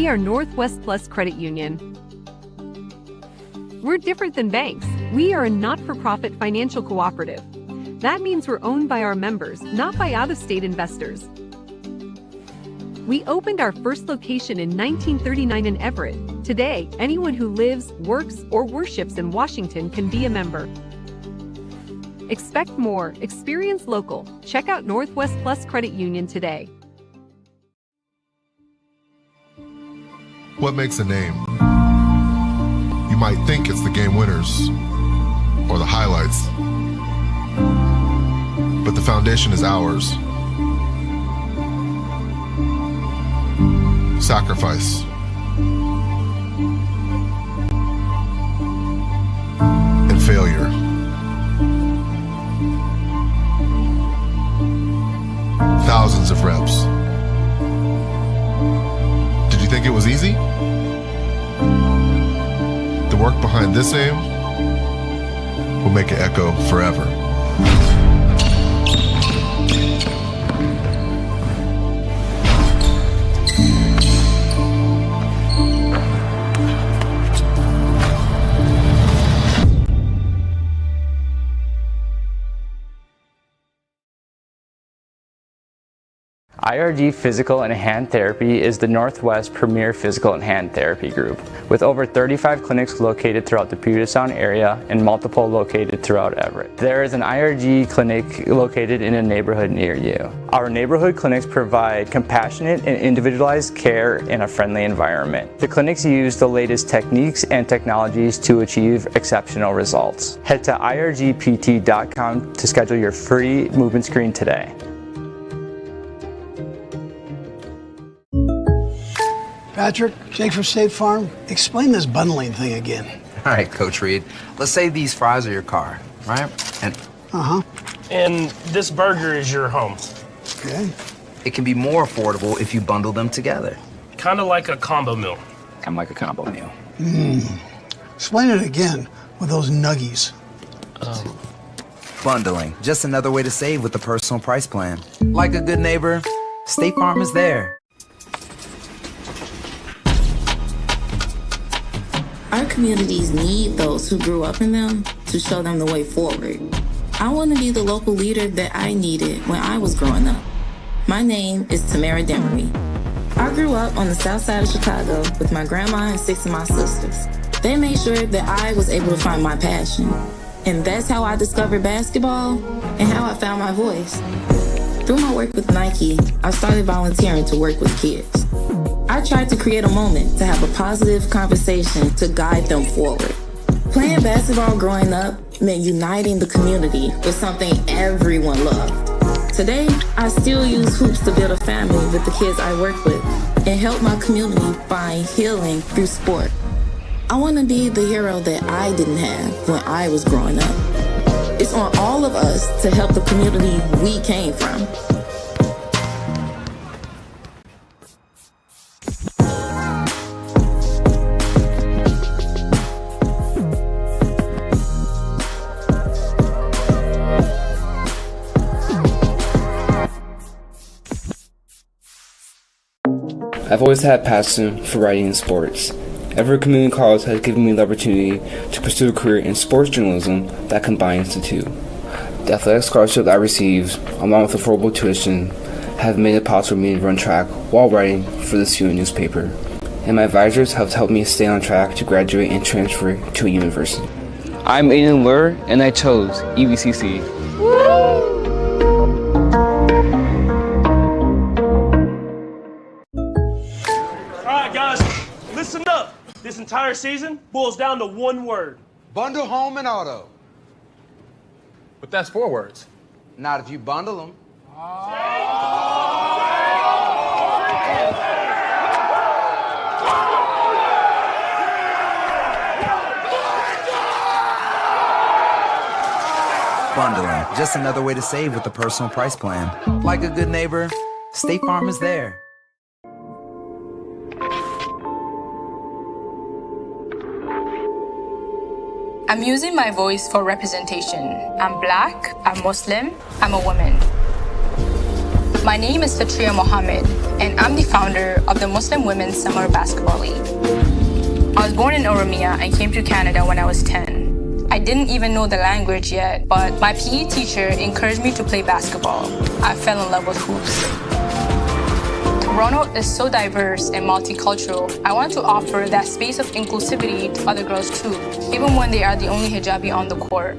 We are Northwest Plus Credit Union. We're different than banks. We are a not-for-profit financial cooperative. That means we're owned by our members, not by out-of-state investors. We opened our first location in 1939 in Everett. Today, anyone who lives, works, or worships in Washington can be a member. Expect more. Experience local. Check out Northwest Plus Credit Union today. What makes a name? You might think it's the game winners or the highlights, but the foundation is ours. Sacrifice. And failure. Thousands of reps. Did you think it was easy? The work behind this aim will make it echo forever. IRG Physical and Hand Therapy is the Northwest premier physical and hand therapy group, with over 35 clinics located throughout the Puget Sound area and multiple located throughout Everett. There is an IRG clinic located in a neighborhood near you. Our neighborhood clinics provide compassionate and individualized care in a friendly environment. The clinics use the latest techniques and technologies to achieve exceptional results. Head to irgpt.com to schedule your free movement screen today. Patrick, Jake from State Farm, explain this bundling thing again. All right, Coach Reed. Let's say these fries are your car, right? And And this burger is your home. Okay. it can be more affordable if you bundle them together. Kind of like a combo meal. Kind of like a combo meal. Explain it again with those nuggies. Bundling, just another way to save with the personal price plan. Like a good neighbor, State Farm is there. Our communities need those who grew up in them to show them the way forward. I want to be the local leader that I needed when I was growing up. My name is Tamara Demery. I grew up on the south side of Chicago with my grandma and 6 of my sisters. They made sure that I was able to find my passion. And that's how I discovered basketball and how I found my voice. Through my work with Nike, I started volunteering to work with kids. I tried to create a moment to have a positive conversation to guide them forward. Playing basketball growing up meant uniting the community with something everyone loved. Today, I still use hoops to build a family with the kids I work with and help my community find healing through sport. I want to be the hero that I didn't have when I was growing up. It's on all of us to help the community we came from. I've always had a passion for writing and sports. Everett Community College has given me the opportunity to pursue a career in sports journalism that combines the two. The athletic scholarship I received, along with affordable tuition, have made it possible for me to run track while writing for the student newspaper. And my advisors have helped me stay on track to graduate and transfer to a university. I'm Aiden Lur, and I chose EVCC. Listen up. This entire season boils down to one word. Bundle home and auto. But that's 4 words. Not if you bundle them. Bundling, just another way to save with the personal price plan. Like a good neighbor, State Farm is there. I'm using my voice for representation. I'm Black, I'm Muslim, I'm a woman. My My name is Fatria Mohammed, and I'm the founder of the Muslim Women's Summer Basketball League. I was born in Oromia and came to Canada when I was 10. I didn't even know the language yet, but my PE teacher encouraged me to play basketball. I fell in love with hoops. Toronto is so diverse and multicultural. I want to offer that space of inclusivity to other girls too, even when they are the only hijabi on the court.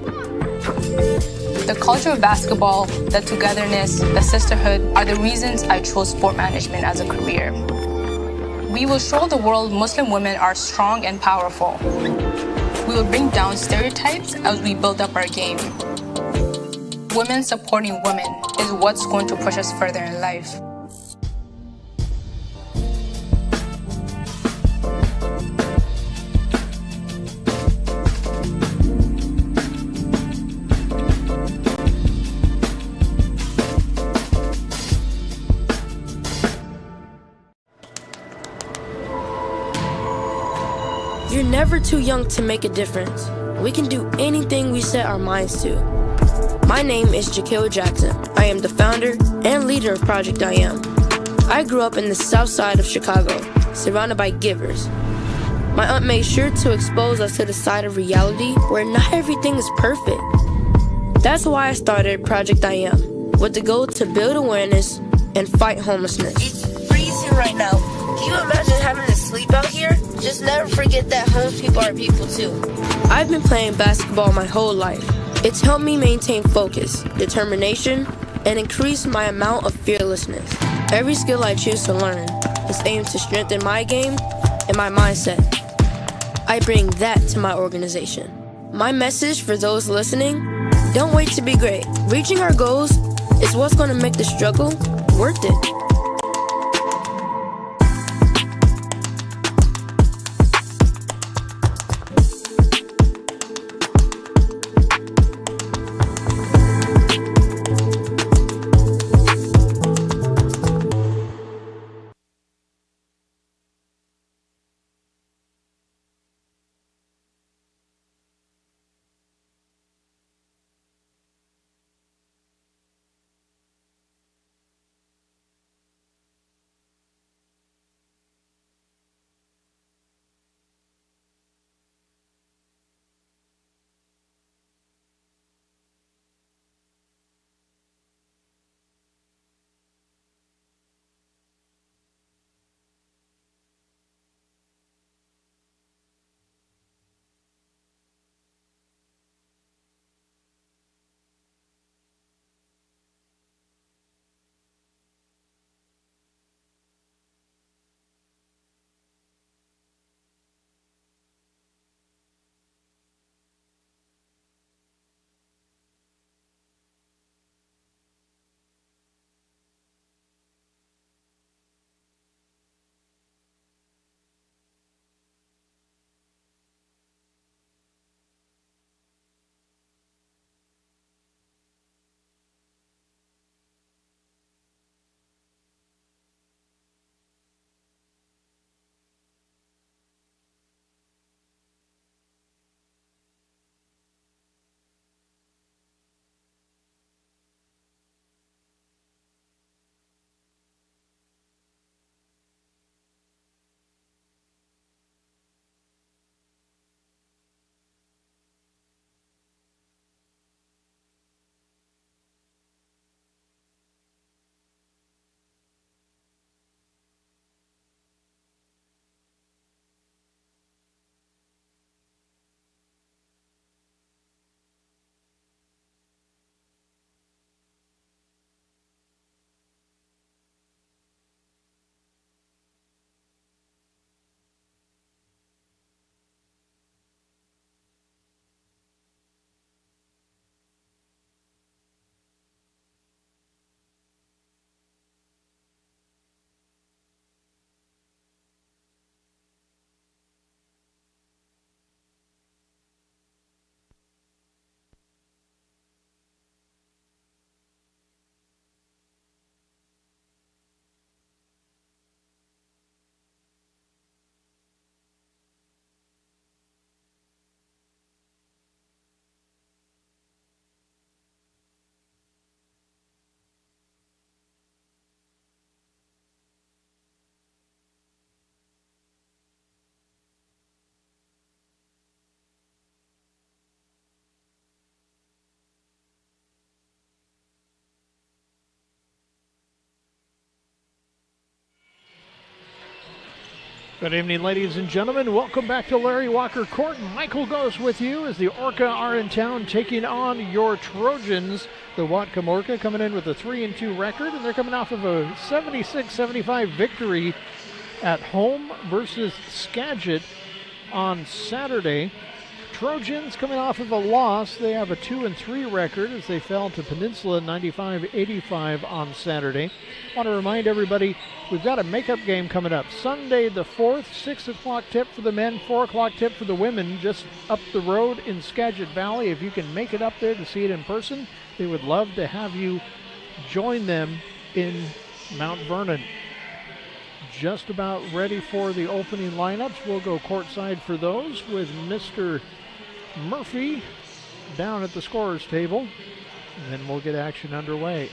The culture of basketball, the togetherness, the sisterhood are the reasons I chose sport management as a career. We will show the world Muslim women are strong and powerful. We will bring down stereotypes as we build up our game. Women supporting women is what's going to push us further in life. You're never too young to make a difference. We can do anything we set our minds to. My name is Jaquil Jackson. I am the founder and leader of Project I Am. I grew up in the south side of Chicago, surrounded by givers. My aunt made sure to expose us to the side of reality where not everything is perfect. That's why I started Project I Am, with the goal to build awareness and fight homelessness. It's freezing right now. Can you imagine having to sleep out here? Just never forget that homeless people are people too. I've been playing basketball my whole life. It's helped me maintain focus, determination, and increase my amount of fearlessness. Every skill I choose to learn is aimed to strengthen my game and my mindset. I bring that to my organization. My message for those listening, don't wait to be great. Reaching our goals is what's going to make the struggle worth it. Good evening, ladies and gentlemen. Welcome back to Larry Walker Court. Michael goes with you as the Orca are in town taking on your Trojans. The Whatcom Orca coming in with a 3-2 record, and they're coming off of a 76-75 victory at home versus Skagit on Saturday. Trojans coming off of a loss. They have a 2-3 record as they fell to Peninsula 95-85 on Saturday. I want to remind everybody we've got a makeup game coming up Sunday the 4th, 6 o'clock tip for the men, 4 o'clock tip for the women, just up the road in Skagit Valley. If you can make it up there to see it in person, they would love to have you join them in Mount Vernon. Just about ready for the opening lineups. We'll go courtside for those with Mr. Murphy down at the scorer's table, and then we'll get action underway.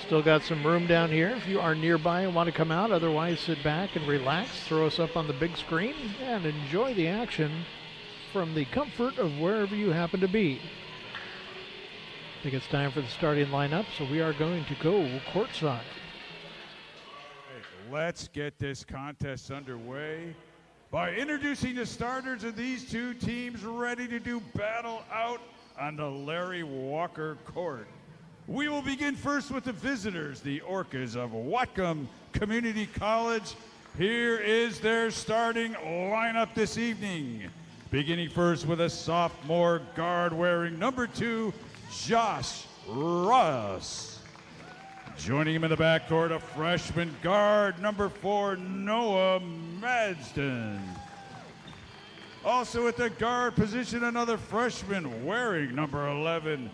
Still got some room down here if you are nearby and want to come out. Otherwise, sit back and relax. Throw us up on the big screen and enjoy the action from the comfort of wherever you happen to be. I think it's time for the starting lineup, so we are going to go courtside. Let's get this contest underway by introducing the starters of these two teams ready to do battle out on the Larry Walker Court. We will begin first with the visitors, the Orcas of Whatcom Community College. Here is their starting lineup this evening. Beginning first with a sophomore guard wearing number 2, Josh Ross. Joining him in the backcourt, a freshman guard, number 4, Noah Madsden. Also at the guard position, another freshman wearing number 11,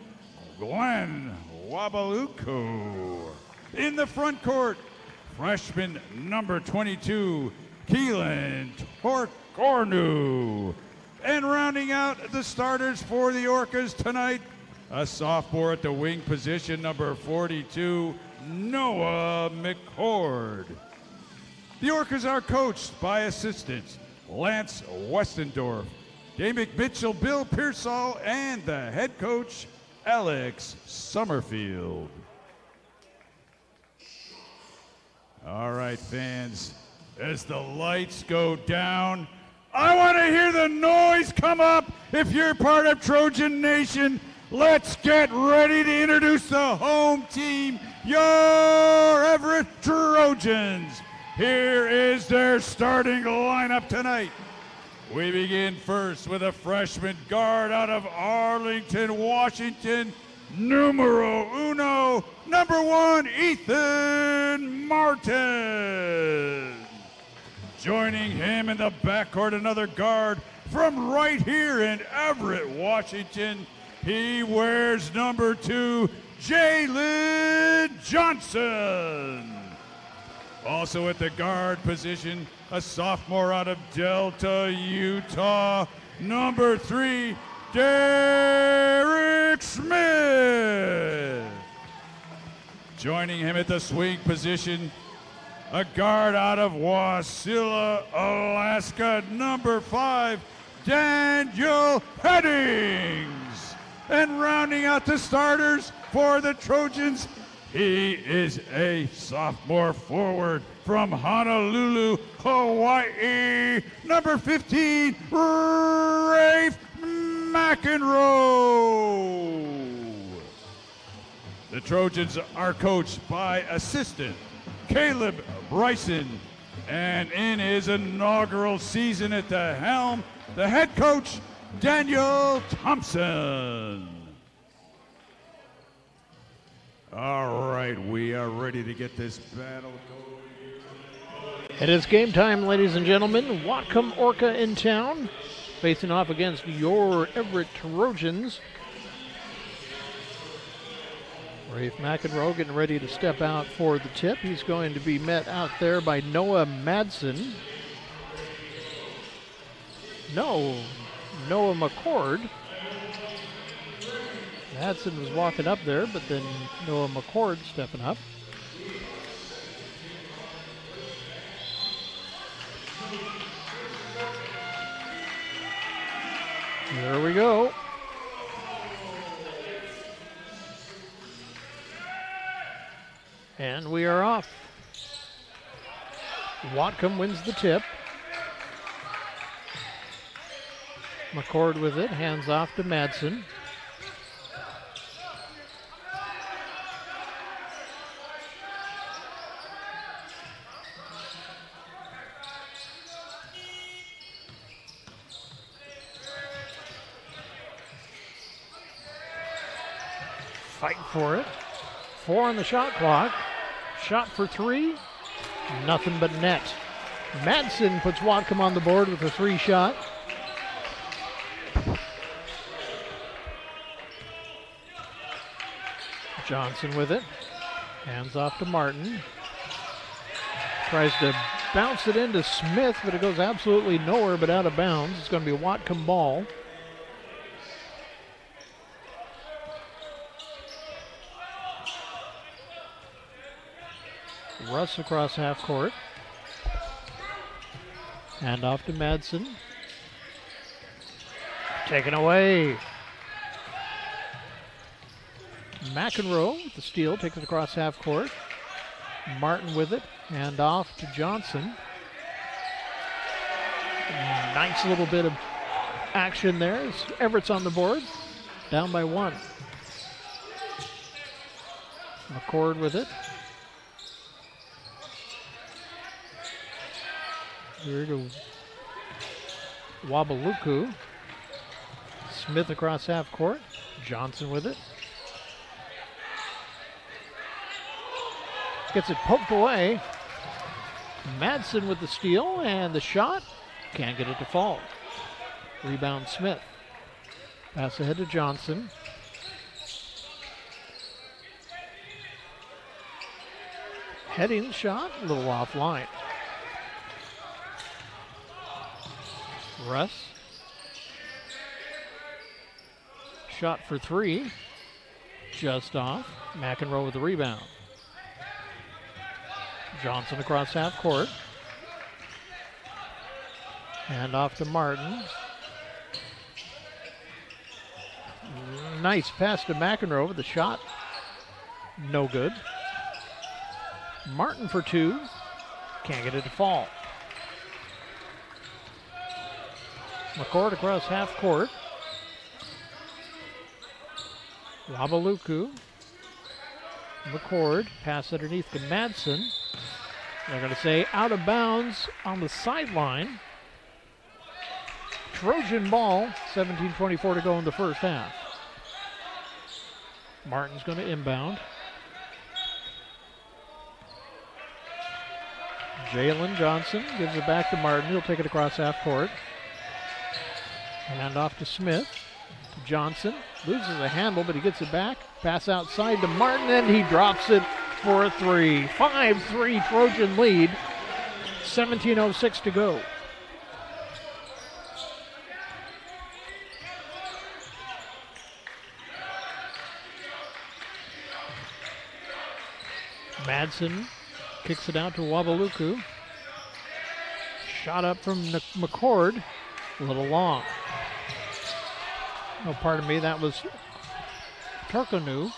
Glenn Wabaluko. In the front court, freshman number 22, Keelan Torcornu. And rounding out the starters for the Orcas tonight, a sophomore at the wing position, number 42, Noah McCord. The Orcas are coached by assistants Lance Westendorf, Dave McMitchell, Bill Pearsall, and the head coach, Alex Summerfield. All right, fans, as the lights go down, I want to hear the noise come up if you're part of Trojan Nation. Let's get ready to introduce the home team, your Everett Trojans. Here is their starting lineup tonight. We begin first with a freshman guard out of Arlington, Washington, numero uno, number 1, Ethan Martin. Joining him in the backcourt, another guard from right here in Everett, Washington. He wears number 2, Jalen Johnson. Also at the guard position, a sophomore out of Delta, Utah, number 3, Derek Smith. Joining him at the swing position, a guard out of Wasilla, Alaska, number 5, Daniel Headings. And rounding out the starters for the Trojans, he is a sophomore forward from Honolulu, Hawaii, number 15, Rafe McEnroe. The Trojans are coached by assistant Caleb Bryson, and in his inaugural season at the helm, the head coach, Daniel Thompson. All right, we are ready to get this battle going. It is game time, ladies and gentlemen. Whatcom Orca in town, facing off against your Everett Trojans. Rafe McEnroe getting ready to step out for the tip. He's going to be met out there by Noah Madsen. Noah McCord. Madsen was walking up there, but then Noah McCord stepping up. There we go. And we are off. Whatcom wins the tip. McCord with it, hands off to Madsen. Fight for it. 4 on the shot clock. Shot for 3. Nothing but net. Madsen puts Whatcom on the board with a 3 shot. Johnson with it. Hands off to Martin. Tries to bounce it into Smith, but it goes absolutely nowhere but out of bounds. It's going to be a Whatcom ball. Russ across half court. Hand off to Madsen. Taken away. McEnroe with the steal, takes it across half court. Martin with it, hand off to Johnson. Nice little bit of action there as Everett's on the board, down by 1. McCord with it. Here to Wabaluku. Smith across half court. Johnson with it. Gets it poked away. Madsen with the steal and the shot. Can't get it to fall. Rebound Smith. Pass ahead to Johnson. Heading shot, a little offline. Russ. Shot for 3. Just off. McEnroe with the rebound. Johnson across half court. Hand off to Martin. Nice pass to McEnroe with the shot. No good. Martin for 2. Can't get it to fall. McCord across half court. Wabaluku. McCord. Pass underneath to Madsen. They're going to say out of bounds on the sideline. Trojan ball. 17:24 to go in the first half. Martin's going to inbound. Jalen Johnson gives it back to Martin. He'll take it across half court. Hand off to Smith. Johnson loses the handle, but he gets it back. Pass outside to Martin, and he drops it for a 3. 5-3 Trojan lead. 17:06 to go. Madsen kicks it out to Wabaluku. Shot up from McCord. A little long. Oh, pardon me, that was Turkoglu.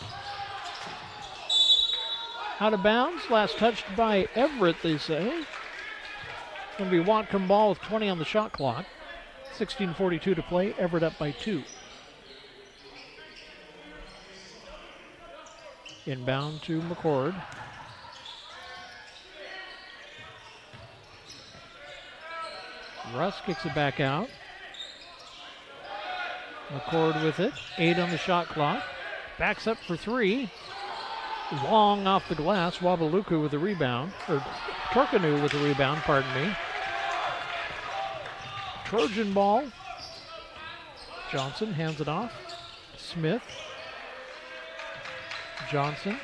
Out of bounds, last touched by Everett, they say. It's going to be Whatcom ball with 20 on the shot clock. 16:42 to play, Everett up by 2. Inbound to McCord. Russ kicks it back out. McCord with it. 8 on the shot clock. Backs up for 3. Long off the glass. Wabaluku with the rebound. Or Turkoglu with the rebound, pardon me. Trojan ball. Johnson hands it off. Smith. Johnson.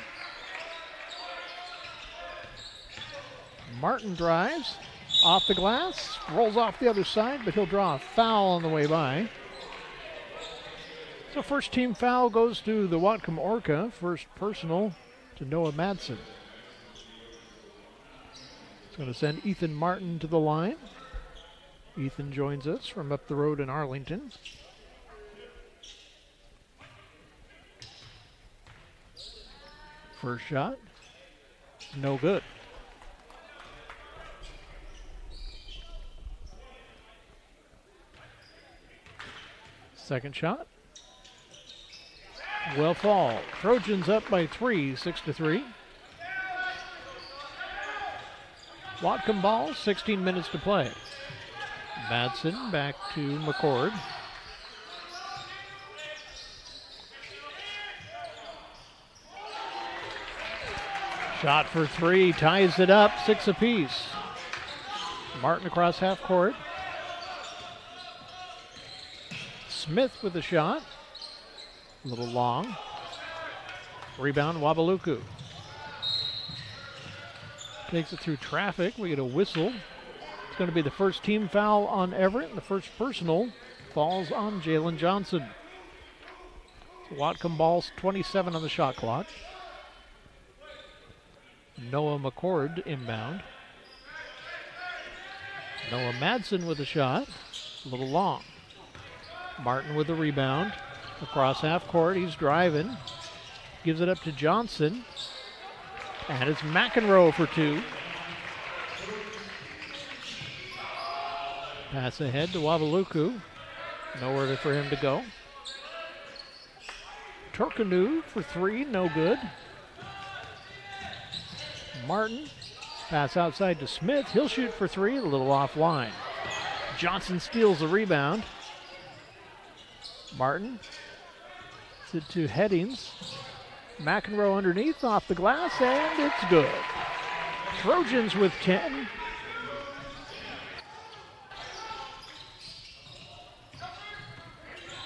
Martin drives. Off the glass. Rolls off the other side, but he'll draw a foul on the way by. So first team foul goes to the Whatcom Orca. First personal to Noah Madsen. It's going to send Ethan Martin to the line. Ethan joins us from up the road in Arlington. First shot. No good. Second shot. Will fall. Trojans up by 3, 6-3. Whatcom ball, 16 minutes to play. Madsen back to McCord. Shot for 3, ties it up, 6 apiece. Martin across half court. Smith with the shot. A little long. Rebound, Wabaluku. Takes it through traffic. We get a whistle. It's going to be the first team foul on Everett. The first personal falls on Jalen Johnson. Whatcom ball's 27 on the shot clock. Noah McCord inbound. Noah Madsen with a shot. A little long. Martin with the rebound. Across half court, he's driving. Gives it up to Johnson. And it's McEnroe for 2. Pass ahead to Wabaluku. Nowhere for him to go. Torkanu for 3, no good. Martin, pass outside to Smith. He'll shoot for 3, a little offline. Johnson steals the rebound. Martin, to Headings. McEnroe underneath, off the glass, and it's good. Trojans with 10.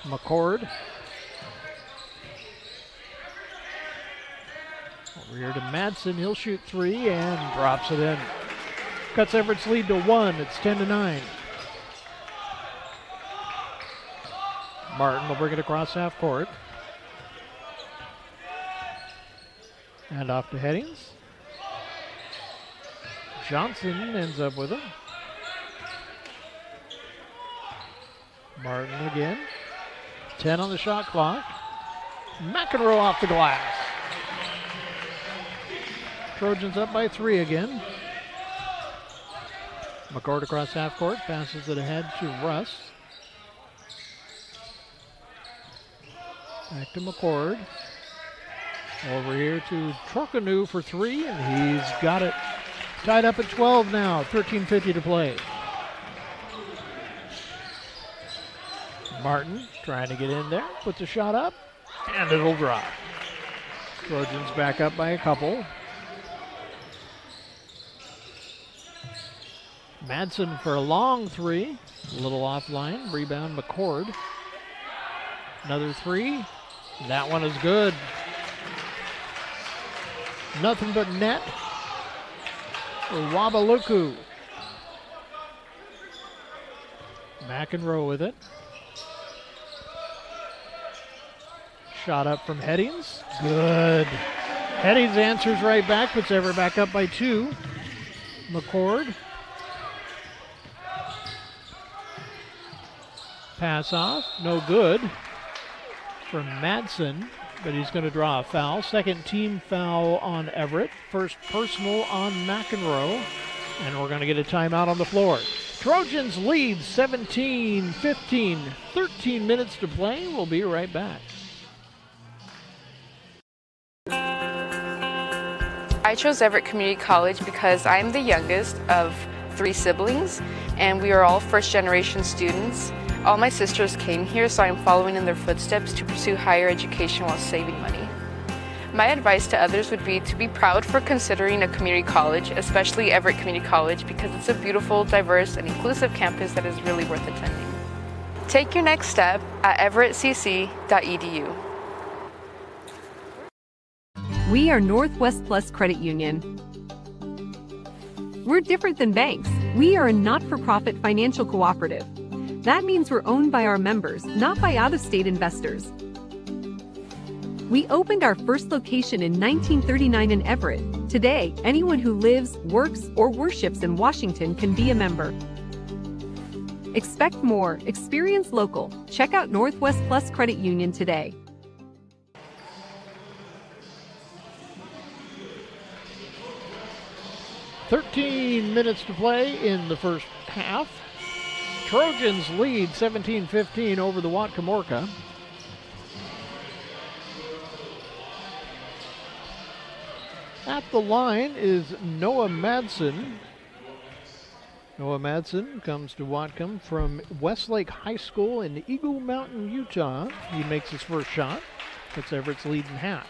McCord. Over here to Madsen, he'll shoot 3 and drops it in. Cuts Everett's lead to 1, it's 10-9. Martin will bring it across half court. And off to Headings. Johnson ends up with him. Martin again. 10 on the shot clock. McEnroe off the glass. Trojans up by 3 again. McCord across half court, passes it ahead to Russ. Back to McCord. Over here to Torkanu for 3, and he's got it. Tied up at 12 now, 13:50 to play. Martin trying to get in there, puts a shot up, and it'll drop. Trojans back up by a couple. Madsen for a long 3, a little offline. Rebound McCord. Another 3, that one is good. Nothing but net for Wabaluku. McEnroe with it. Shot up from Headings. Good. Headings answers right back, puts Everett back up by 2. McCord. Pass off, no good from Madsen, but he's going to draw a foul. Second team foul on Everett. First personal on McEnroe. And we're going to get a timeout on the floor. Trojans lead 17-15. 13 minutes to play. We'll be right back. I chose Everett Community College because I'm the youngest of 3 siblings, and we are all first-generation students. All my sisters came here, so I'm following in their footsteps to pursue higher education while saving money. My advice to others would be to be proud for considering a community college, especially Everett Community College, because it's a beautiful, diverse, and inclusive campus that is really worth attending. Take your next step at everettcc.edu. We are Northwest Plus Credit Union. We're different than banks. We are a not-for-profit financial cooperative. That means we're owned by our members, not by out-of-state investors. We opened our first location in 1939 in Everett. Today, anyone who lives, works, or worships in Washington can be a member. Expect more. Experience local. Check out Northwest Plus Credit Union today. 13 minutes to play in the first half. Trojans lead 17-15 over the Whatcom Orca. At the line is Noah Madsen. Noah Madsen comes to Whatcom from Westlake High School in Eagle Mountain, Utah. He makes his first shot. Puts Everett's lead in half.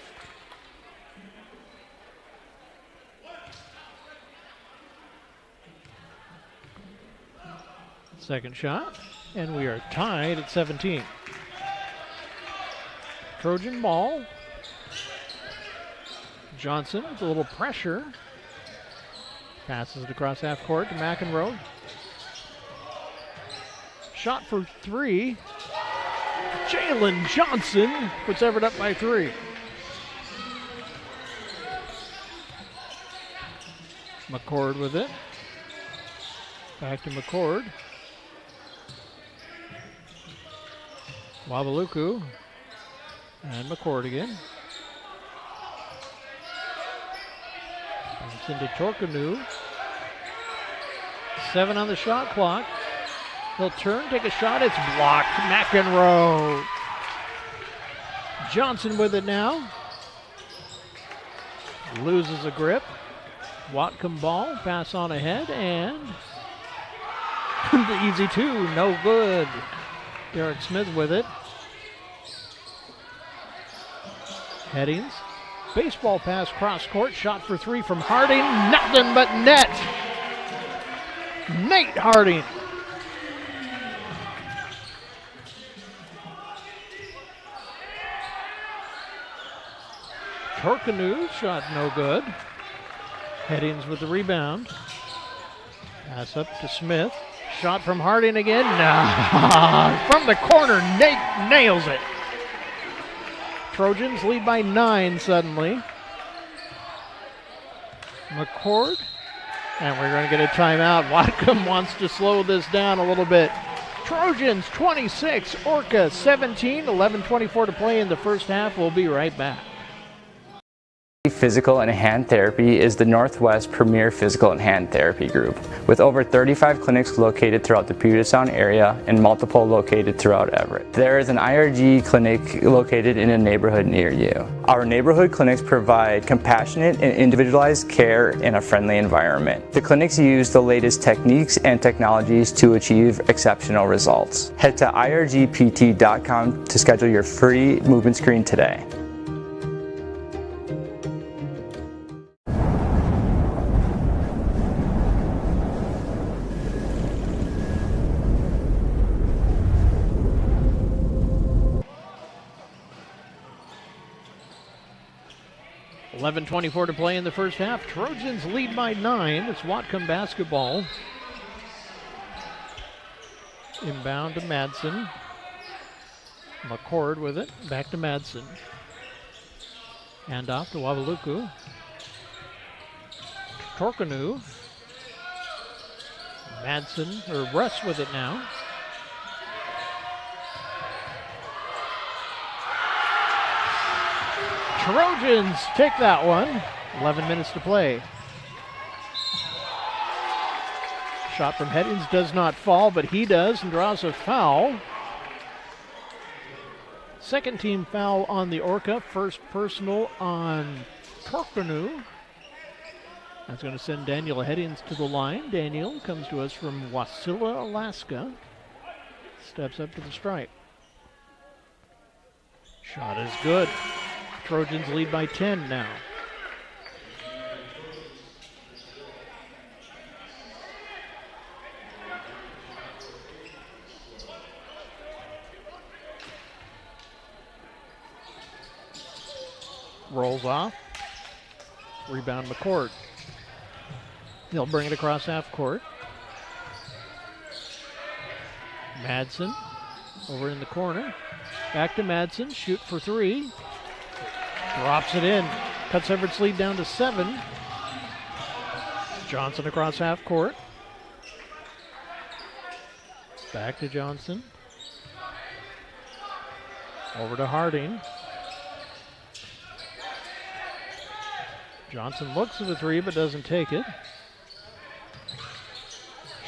Second shot, and we are tied at 17. Trojan ball. Johnson with a little pressure. Passes it across half court to McEnroe. Shot for three. Jalen Johnson puts Everett up by 3. McCord with it. Back to McCord. Wabaluku. And McCord again. It's into Torkanu. 7 on the shot clock. He'll turn, take a shot. It's blocked. McEnroe. Johnson with it now. Loses a grip. Whatcom ball. Pass on ahead. And the easy 2. No good. Derek Smith with it. Headings. Baseball pass cross court. Shot for 3 from Harding. Nothing but net. Nate Harding. Torkanu shot no good. Headings with the rebound. Pass up to Smith. Shot from Harding again. Nah. From the corner, Nate nails it. Trojans lead by 9 suddenly. McCord. And we're going to get a timeout. Whatcom wants to slow this down a little bit. Trojans 26, Orca 17, 11:24 to play in the first half. We'll be right back. Physical and Hand Therapy is the Northwest premier physical and hand therapy group, with over 35 clinics located throughout the Puget Sound area and multiple located throughout Everett. There is an IRG clinic located in a neighborhood near you. Our neighborhood clinics provide compassionate and individualized care in a friendly environment. The clinics use the latest techniques and technologies to achieve exceptional results. Head to irgpt.com to schedule your free movement screen today. .24 to play in the first half. Trojans lead by 9. It's Whatcom basketball. Inbound to Madsen. McCord with it. Back to Madsen. Hand off to Wabaluku. Torkanu. Madsen, or Russ with it now. Trojans take that one. 11 minutes to play. Shot from Headings does not fall, but he does and draws a foul. Second team foul on the Orca. First personal on Torkanu. That's going to send Daniel Headings to the line. Daniel comes to us from Wasilla, Alaska. Steps up to the stripe. Shot is good. Trojans lead by 10 now. Rolls off. Rebound McCord. He'll bring it across half court. Madsen over in the corner. Back to Madsen. Shoot for 3. Drops it in. Cuts Everett's lead down to 7. Johnson across half court. Back to Johnson. Over to Harding. Johnson looks at the 3 but doesn't take it.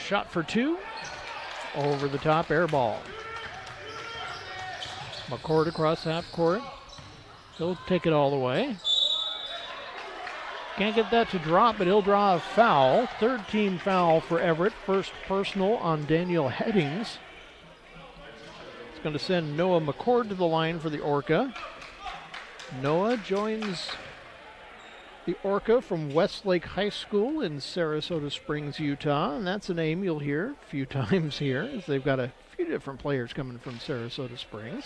Shot for two. Over the top, air ball. McCord across half court. He'll take it all the way. Can't get that to drop, but he'll draw a foul. Third team foul for Everett. First personal on Daniel Headings. It's going to send Noah McCord to the line for the Orca. Noah joins the Orca from Westlake High School in Sarasota Springs, Utah. And that's a name you'll hear a few times here, as they've got a few different players coming from Sarasota Springs.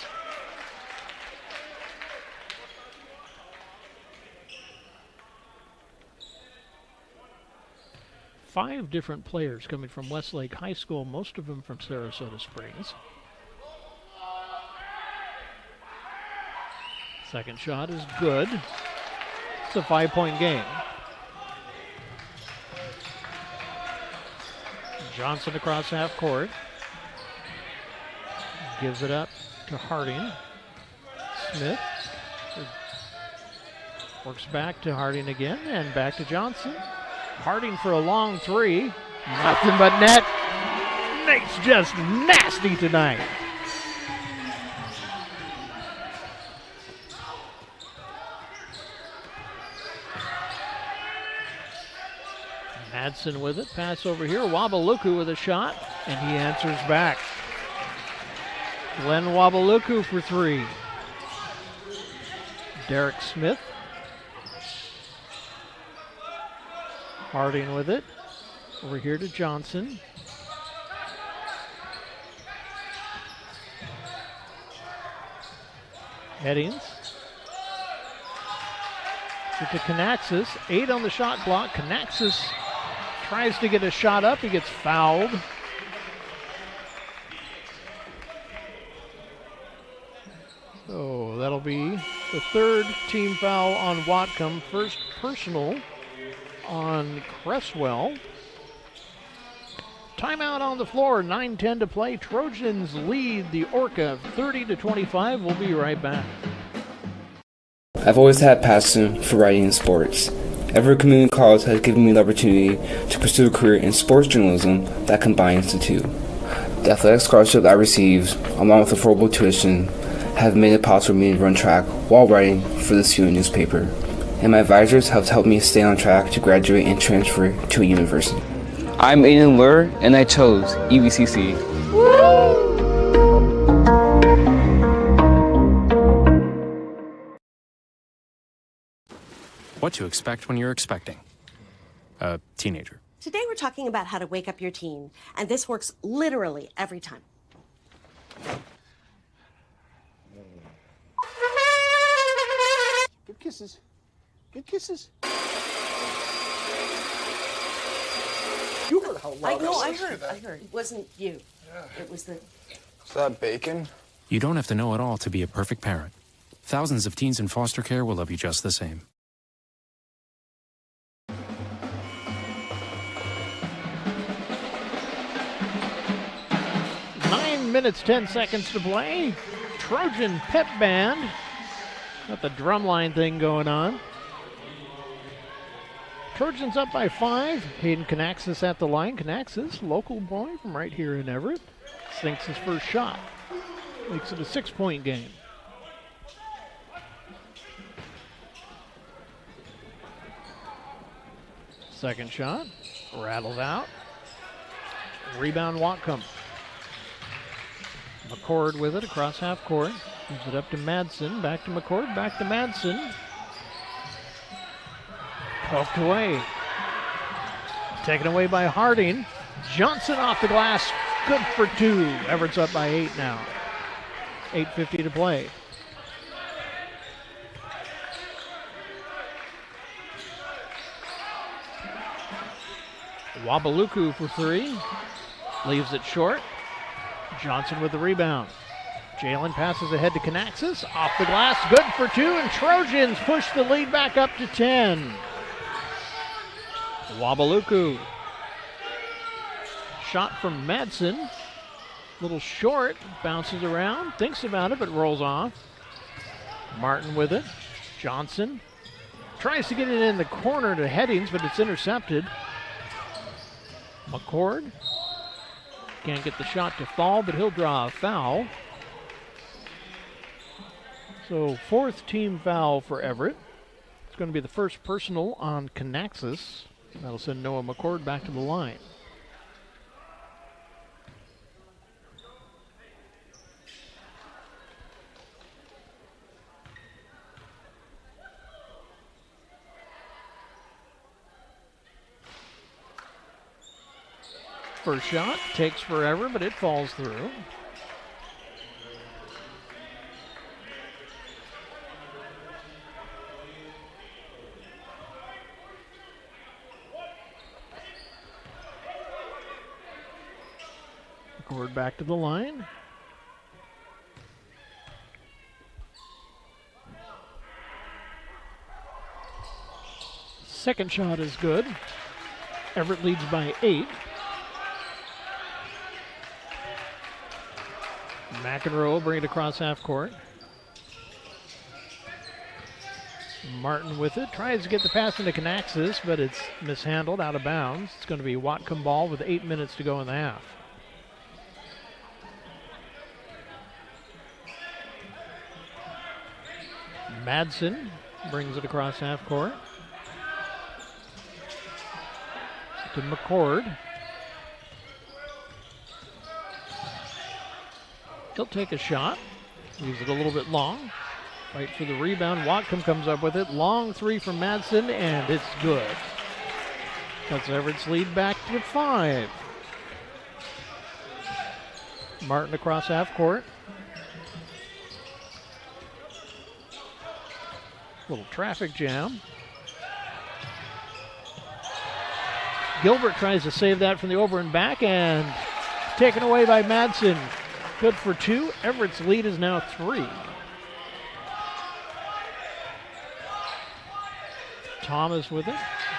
Five different players coming from Westlake High School, most of them from Sarasota Springs. Second shot is good. It's a 5-point game. Johnson across half court. Gives it up to Harding. Smith works back to Harding again and back to Johnson. Harding for a long three. Nothing but net. Nate's just nasty tonight. Madsen with it. Pass over here. Wabaluku with a shot, and he answers back. Glenn Wabaluku for three. Derek Smith. Harding with it. Over here to Johnson. Headings. To Canaxis. 8 on the shot clock. Canaxis tries to get a shot up. He gets fouled. So that'll be the third team foul on Whatcom. First personal on Cresswell. Timeout on the floor, 9:10 to play. Trojans lead the Orca 30-25. We'll be right back. I've always had a passion for writing in sports. Everett Community College has given me the opportunity to pursue a career in sports journalism that combines the two. The athletic scholarship I received, along with affordable tuition, have made it possible for me to run track while writing for the student newspaper. And my advisors have helped me stay on track to graduate and transfer to a university. I'm Aiden Lur, and I chose EVCC. What to expect when you're expecting a teenager. Today we're talking about how to wake up your teen, and this works literally every time. Good kisses. Good kisses. You heard how loud I heard. It wasn't you. Yeah. It was the... Is that bacon? You don't have to know it all to be a perfect parent. Thousands of teens in foster care will love you just the same. Minutes, 10 seconds to play. Trojan pep band. Got the drumline thing going on. Trojans up by 5. Hayden Canaxis at the line. Canaxis, local boy from right here in Everett, sinks his first shot. Makes it a 6-point game. Second shot. Rattles out. Rebound Whatcom. McCord with it across half court. Gives it up to Madsen. Back to McCord. Back to Madsen. Poked away. Taken away by Harding. Johnson off the glass. Good for 2. Everett's up by 8 now. 8:50 to play. Wabaluku for 3. Leaves it short. Johnson with the rebound. Jalen passes ahead to Canaxis. Off the glass, good for 2, and Trojans push the lead back up to 10. Wabaluku. Shot from Madsen. Little short, bounces around, thinks about it, but rolls off. Martin with it. Johnson tries to get it in the corner to Headings, but it's intercepted. McCord can't get the shot to fall, but he'll draw a foul. So 4th team foul for Everett. It's going to be the first personal on Canaxis. That'll send Noah McCord back to the line. First shot takes forever, but it falls through. McCord back to the line. Second shot is good. Everett leads by 8. McEnroe bring it across half court. Martin with it. Tries to get the pass into Canaxis, but it's mishandled, out of bounds. It's going to be Whatcom ball with 8 minutes to go in the half. Madsen brings it across half court to McCord. He'll take a shot. Leaves it a little bit long. Fight for the rebound. Whatcom comes up with it. Long 3 from Madsen, and it's good. Cuts Everett's lead back to 5. Martin across half court. Little traffic jam. Gilbert tries to save that from the over and back, and taken away by Madsen. Good for 2. Everett's lead is now 3. Thomas with it,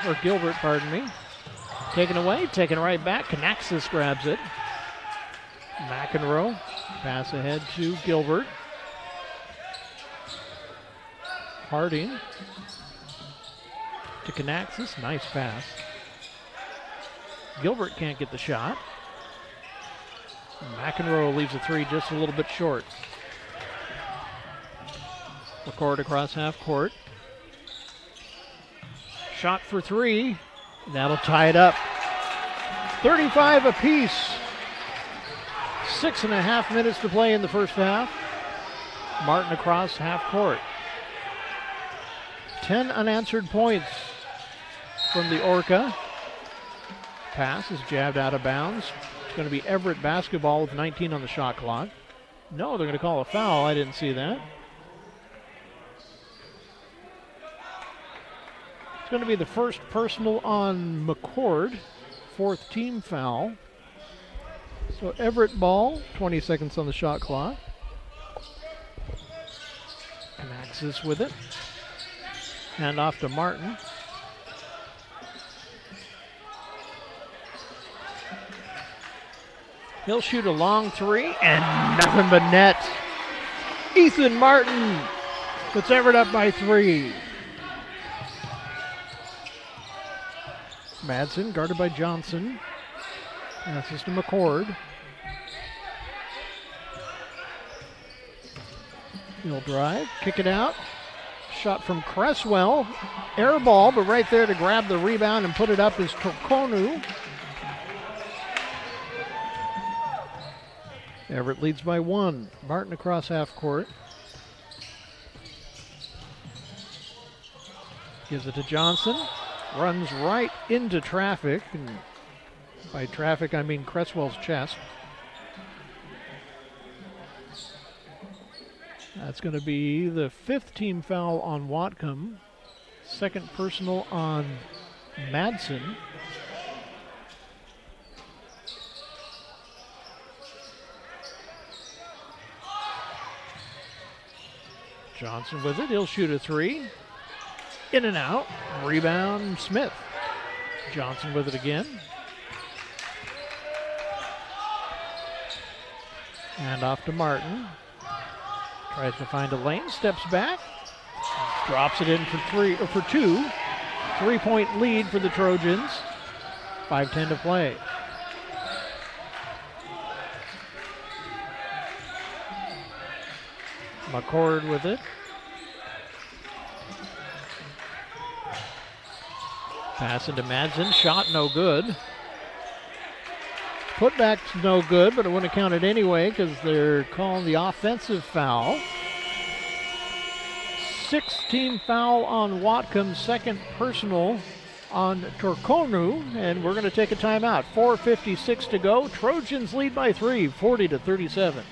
or Gilbert, pardon me. Taken away, taken right back. Canaxis grabs it. McEnroe, pass ahead to Gilbert. Harding to Canaxis, nice pass. Gilbert can't get the shot. McEnroe leaves a 3 just a little bit short. McCord across half court. Shot for 3. That'll tie it up. 35 apiece. 6.5 minutes to play in the first half. Martin across half court. 10 unanswered points from the Orca. Pass is jabbed out of bounds. It's going to be Everett basketball with 19 on the shot clock. No, they're going to call a foul. I didn't see that. It's going to be the first personal on McCord. 4th team foul. So Everett ball, 20 seconds on the shot clock. Canaxis with it. Hand off to Martin. He'll shoot a long 3 and nothing but net. Ethan Martin puts Everett up by 3. Madsen guarded by Johnson. Passes to McCord. He'll drive, kick it out. Shot from Cresswell. Air ball, but right there to grab the rebound and put it up is Tokonu. Everett leads by 1. Martin across half court. Gives it to Johnson. Runs right into traffic. And by traffic, I mean Cresswell's chest. That's going to be the 5th team foul on Whatcom. 2nd personal on Madsen. Johnson with it. He'll shoot a 3. In and out. Rebound, Smith. Johnson with it again. And off to Martin. Tries to find a lane. Steps back. Drops it in for 2. 3-point lead for the Trojans. 5:10 to play. McCord with it. Pass into Madsen. Shot no good. Putback's no good, but it wouldn't have counted anyway because they're calling the offensive foul. 16 foul on Whatcom, second personal on Torconu, and we're going to take a timeout. 4:56 to go. Trojans lead by 3, 40-37.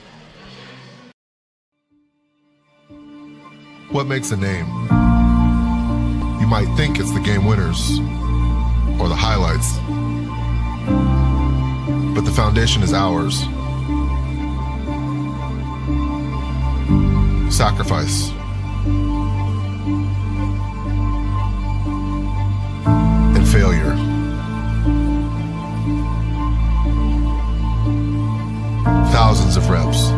What makes a name? You might think it's the game winners or the highlights, but the foundation is ours. Sacrifice. And failure. Thousands of reps.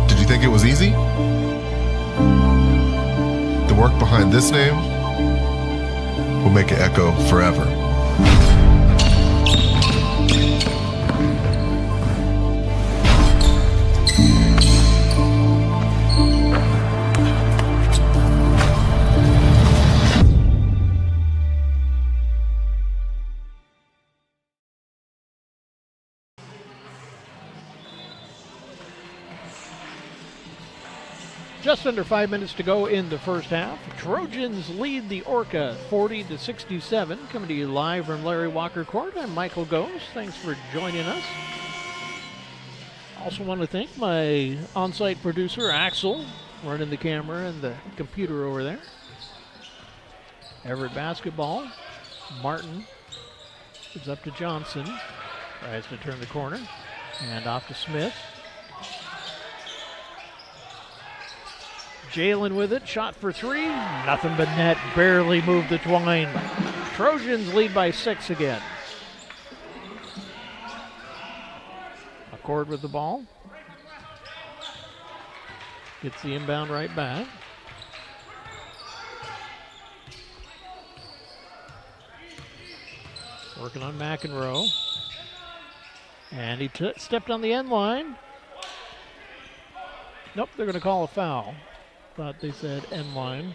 Did you think it was easy? The work behind this name will make it echo forever. Just under 5 minutes to go in the first half. Trojans lead the Orca 40-67. Coming to you live from Larry Walker Court. I'm Michael Goes. Thanks for joining us. Also want to thank my on-site producer, Axel, running the camera and the computer over there. Everett basketball. Martin is up to Johnson. Tries to turn the corner. And off to Smith. Jalen with it, shot for 3, nothing but net, barely moved the twine. Trojans lead by 6 again. McCord with the ball. Gets the inbound right back. Working on McEnroe. And he stepped on the end line. Nope, they're going to call a foul. Thought they said end line.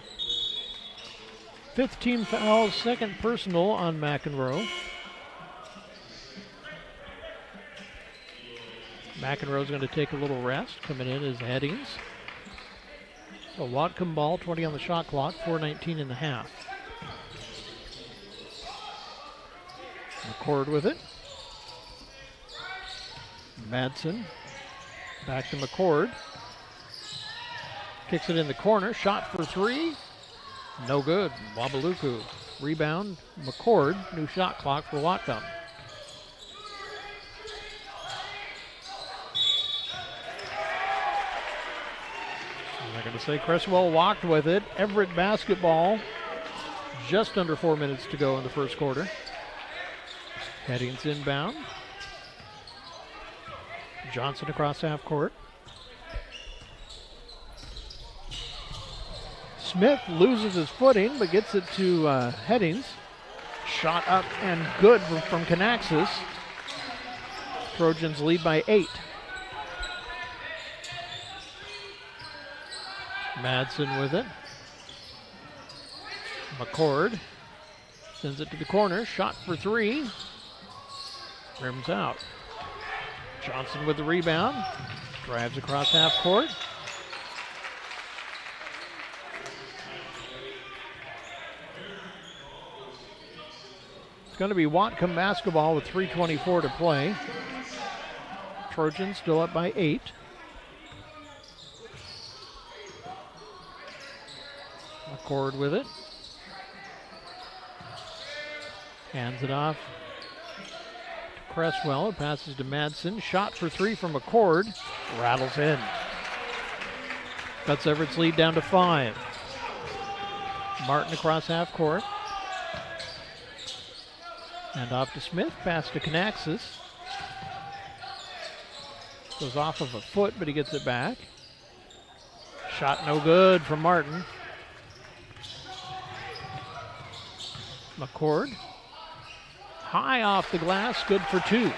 15 fouls, second personal on McEnroe. McEnroe's going to take a little rest. Coming in is Headings. So Whatcom ball, 20 on the shot clock, 4:19 in the half. McCord with it. Madsen. Back to McCord. Kicks it in the corner. Shot for 3. No good. Wabaluku. Rebound. McCord. New shot clock for Whatcom. I'm not going to say Cresswell walked with it. Everett basketball. Just under 4 minutes to go in the first quarter. Headings inbound. Johnson across half court. Smith loses his footing, but gets it to Headings. Shot up and good from Canaxis. Trojans lead by 8. Madsen with it. McCord sends it to the corner. Shot for 3. Rims out. Johnson with the rebound. Drives across half court. It's going to be Whatcom basketball with 3:24 to play. Trojans still up by 8. McCord with it. Hands it off to Cresswell. It passes to Madsen. Shot for 3 from McCord. Rattles in. Cuts Everett's lead down to 5. Martin across half court. And off to Smith, pass to Canaxis. Goes off of a foot, but he gets it back. Shot no good from Martin. McCord. High off the glass, good for 2.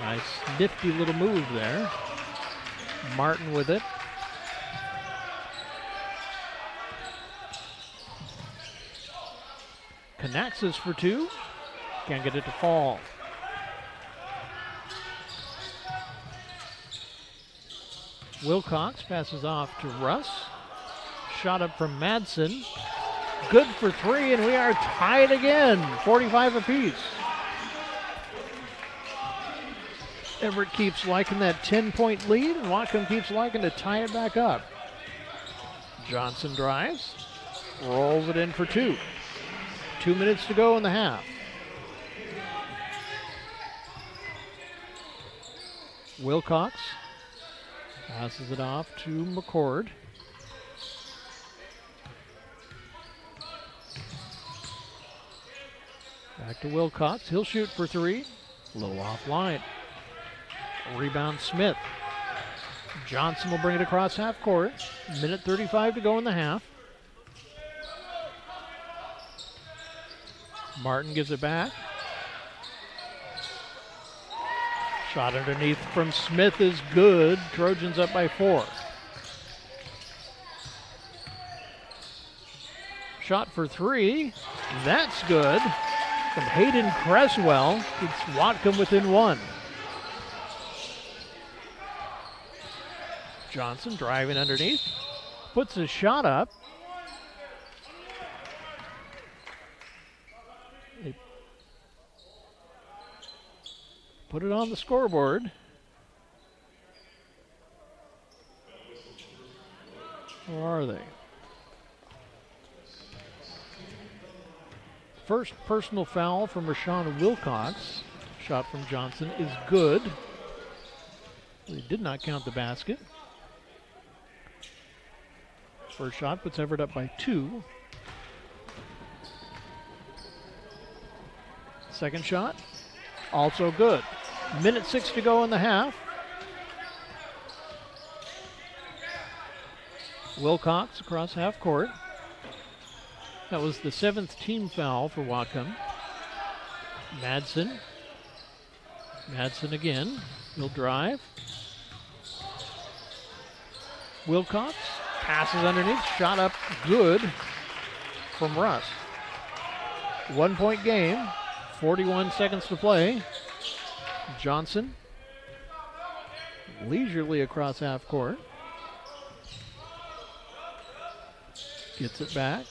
Nice nifty little move there. Martin with it. Kanaxis for two. Can't get it to fall. Wilcox passes off to Russ. Shot up from Madsen. Good for three, and we are tied again. 45 apiece. Everett keeps liking that 10-point lead, and Whatcom keeps liking to tie it back up. Johnson drives. Rolls it in for two. 2 minutes to go in the half. Wilcox passes it off to McCord. Back to Wilcox. He'll shoot for three. Low offline. Rebound Smith. Johnson will bring it across half court. Minute 35 to go in the half. Martin gives it back. Shot underneath from Smith is good. Trojans up by 4. Shot for three. That's good. From Hayden Creswell. It's Whatcom within 1. Johnson driving underneath. Puts his shot up. Put it on the scoreboard. Where are they? First personal foul from Rashawn Wilcox. Shot from Johnson is good. He did not count the basket. First shot puts Everett up by 2. Second shot, also good. Minute 6 to go in the half. Wilcox across half court. That was the 7th team foul for Whatcom. Madsen. Madsen again. He'll drive. Wilcox passes underneath. Shot up good from Russ. 1 point game. 41 seconds to play. Johnson. Leisurely across half court. Gets it back.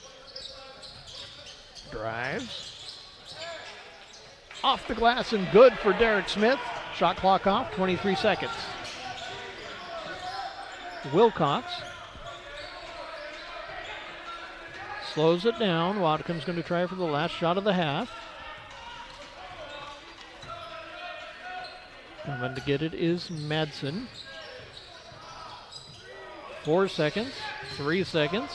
Drives. Off the glass and good for Derek Smith. Shot clock off, 23 seconds. Wilcox slows it down. Whatcom's going to try for the last shot of the half. Coming to get it is Madsen. 4 seconds, 3 seconds.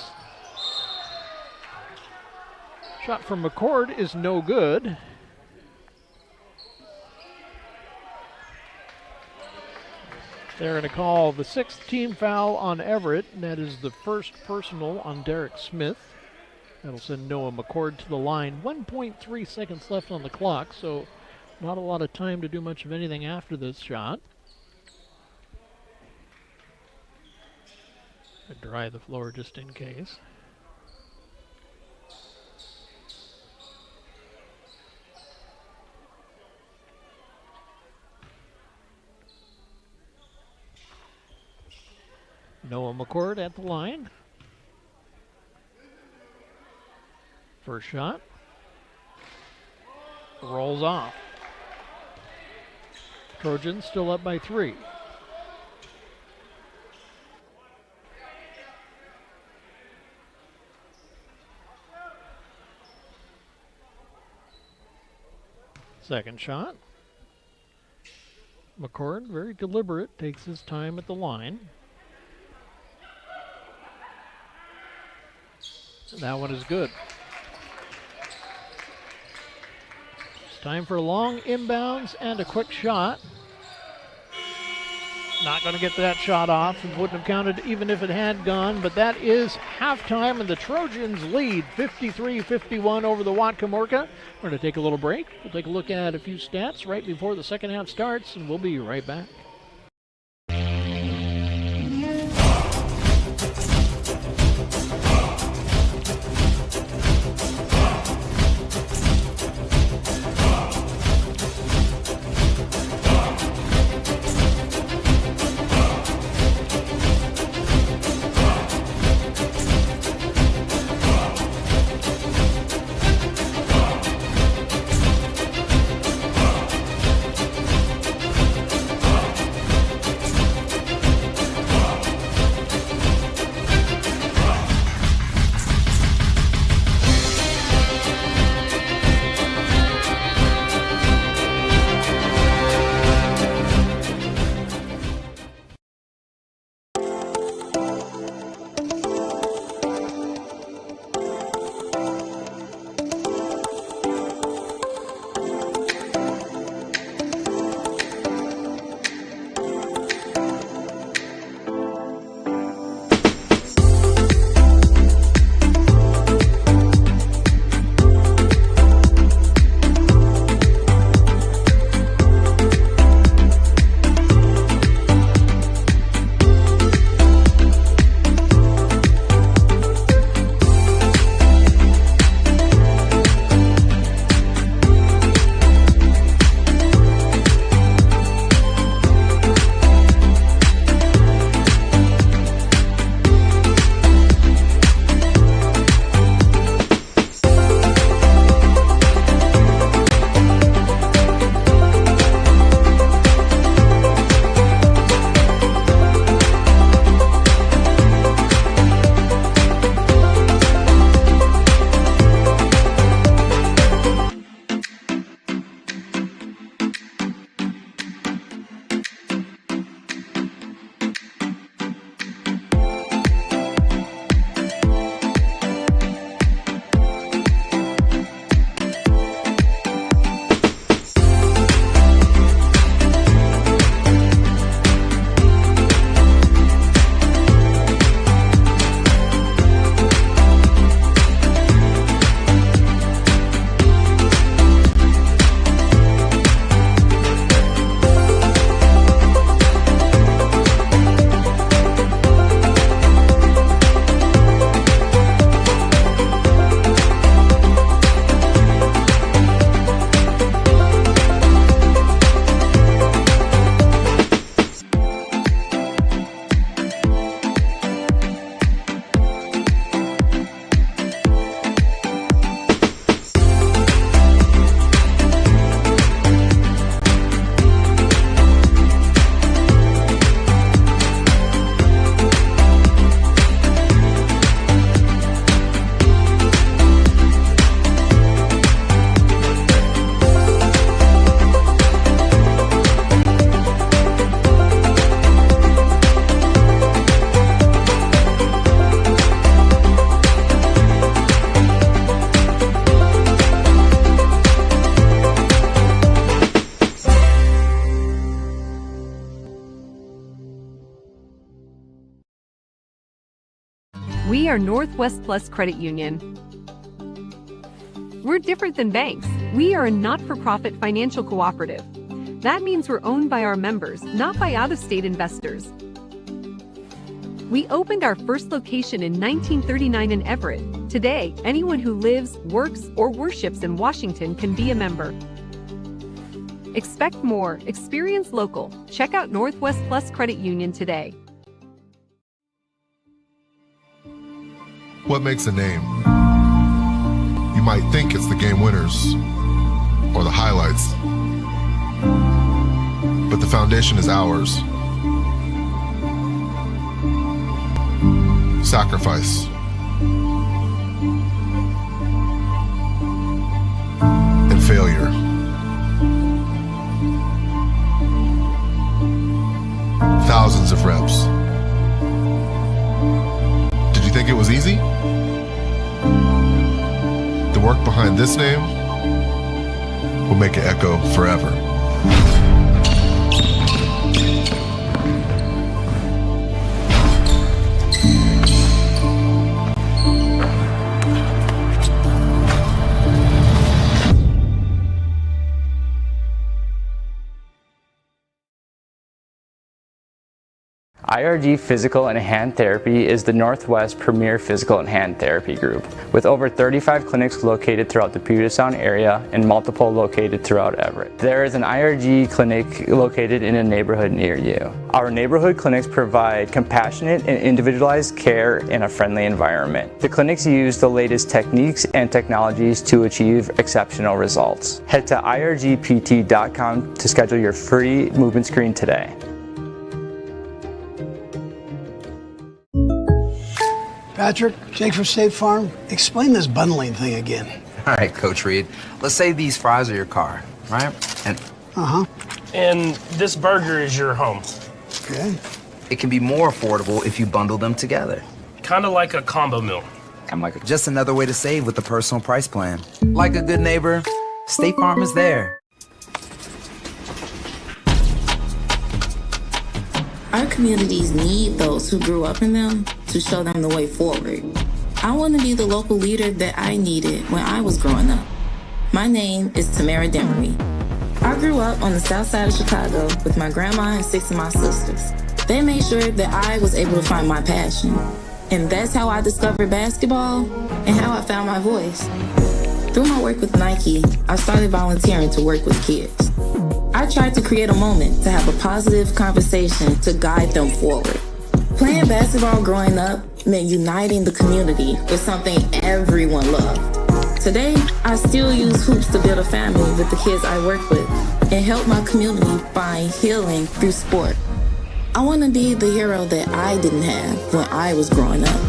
Shot from McCord is no good. They're going to call the 6th team foul on Everett, and that is the first personal on Derek Smith. That'll send Noah McCord to the line. 1.3 seconds left on the clock, so not a lot of time to do much of anything after this shot. I dry the floor just in case. Noah McCord at the line. First shot. Rolls off. Trojans still up by 3. Second shot. McCord, very deliberate, takes his time at the line. That one is good. It's time for a long inbounds and a quick shot. Not going to get that shot off and wouldn't have counted even if it had gone, but that is halftime and the Trojans lead 53-51 over the Whatcom Orca. We're going to take a little break. We'll take a look at a few stats right before the second half starts, and we'll be right back. are Northwest Plus Credit Union. We're different than banks. We are a not-for-profit financial cooperative. That means we're owned by our members, not by out-of-state investors. We opened our first location in 1939 in Everett. Today, anyone who lives, works, or worships in Washington can be a member. Expect more. Experience local. Check out Northwest Plus Credit Union today. What makes a name? You might think it's the game winners or the highlights, but the foundation is ours. Sacrifice. And failure. Thousands of reps. Did you think it was easy? The work behind this name will make it echo forever. IRG Physical and Hand Therapy is the Northwest premier physical and hand therapy group, with over 35 clinics located throughout the Puget Sound area and multiple located throughout Everett. There is an IRG clinic located in a neighborhood near you. Our neighborhood clinics provide compassionate and individualized care in a friendly environment. The clinics use the latest techniques and technologies to achieve exceptional results. Head to irgpt.com to schedule your free movement screen today. Patrick, Jake from State Farm, explain this bundling thing again. All right, Coach Reed. Let's say these fries are your car, right? And And this burger is your home. Okay. it can be more affordable if you bundle them together. Kind of like a combo meal. Just another way to save with the personal price plan. Like a good neighbor, State Farm is there. Our communities need those who grew up in them to show them the way forward. I want to be the local leader that I needed when I was growing up. My name is Tamara Demery. I grew up on the south side of Chicago with my grandma and 6 of my sisters. They made sure that I was able to find my passion. And that's how I discovered basketball and how I found my voice. Through my work with Nike, I started volunteering to work with kids. I tried to create a moment to have a positive conversation to guide them forward. Playing basketball growing up meant uniting the community with something everyone loved. Today, I still use hoops to build a family with the kids I work with and help my community find healing through sport. I want to be the hero that I didn't have when I was growing up.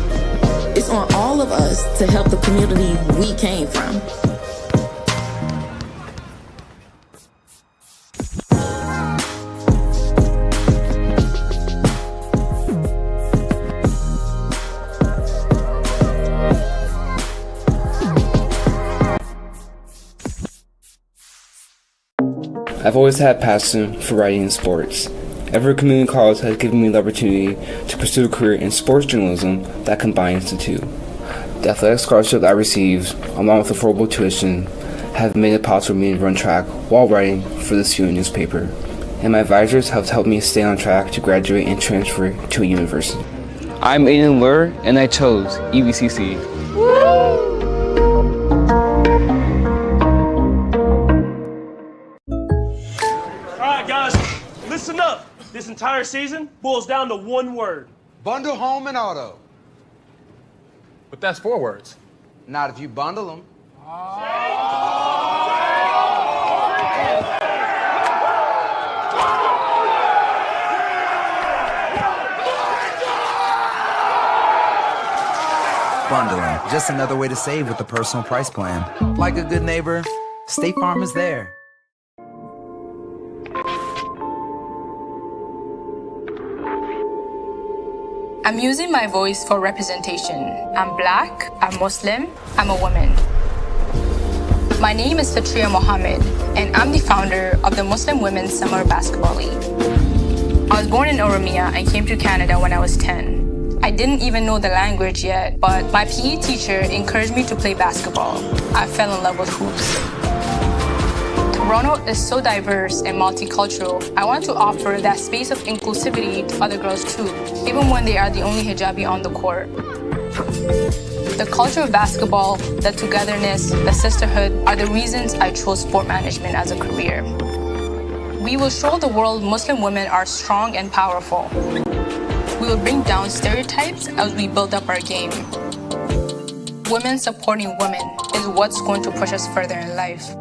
It's on all of us to help the community we came from. I've always had a passion for writing and sports. Everett Community College has given me the opportunity to pursue a career in sports journalism that combines the two. The athletic scholarship I received, along with affordable tuition, have made it possible for me to run track while writing for the student newspaper. And my advisors have helped me stay on track to graduate and transfer to a university. I'm Aiden Lur, and I chose EVCC. Listen up. This entire season boils down to one word. Bundle home and auto. But that's 4 words. Not if you bundle them. Bundling, just another way to save with the personal price plan. Like a good neighbor, State Farm is there. I'm using my voice for representation. I'm Black, I'm Muslim, I'm a woman. My name is Fatria Mohammed, and I'm the founder of the Muslim Women's Summer Basketball League. I was born in Oromia and came to Canada when I was 10. I didn't even know the language yet, but my PE teacher encouraged me to play basketball. I fell in love with hoops. Toronto is so diverse and multicultural. I want to offer that space of inclusivity to other girls too, even when they are the only hijabi on the court. The culture of basketball, the togetherness, the sisterhood are the reasons I chose sport management as a career. We will show the world Muslim women are strong and powerful. We will bring down stereotypes as we build up our game. Women supporting women is what's going to push us further in life.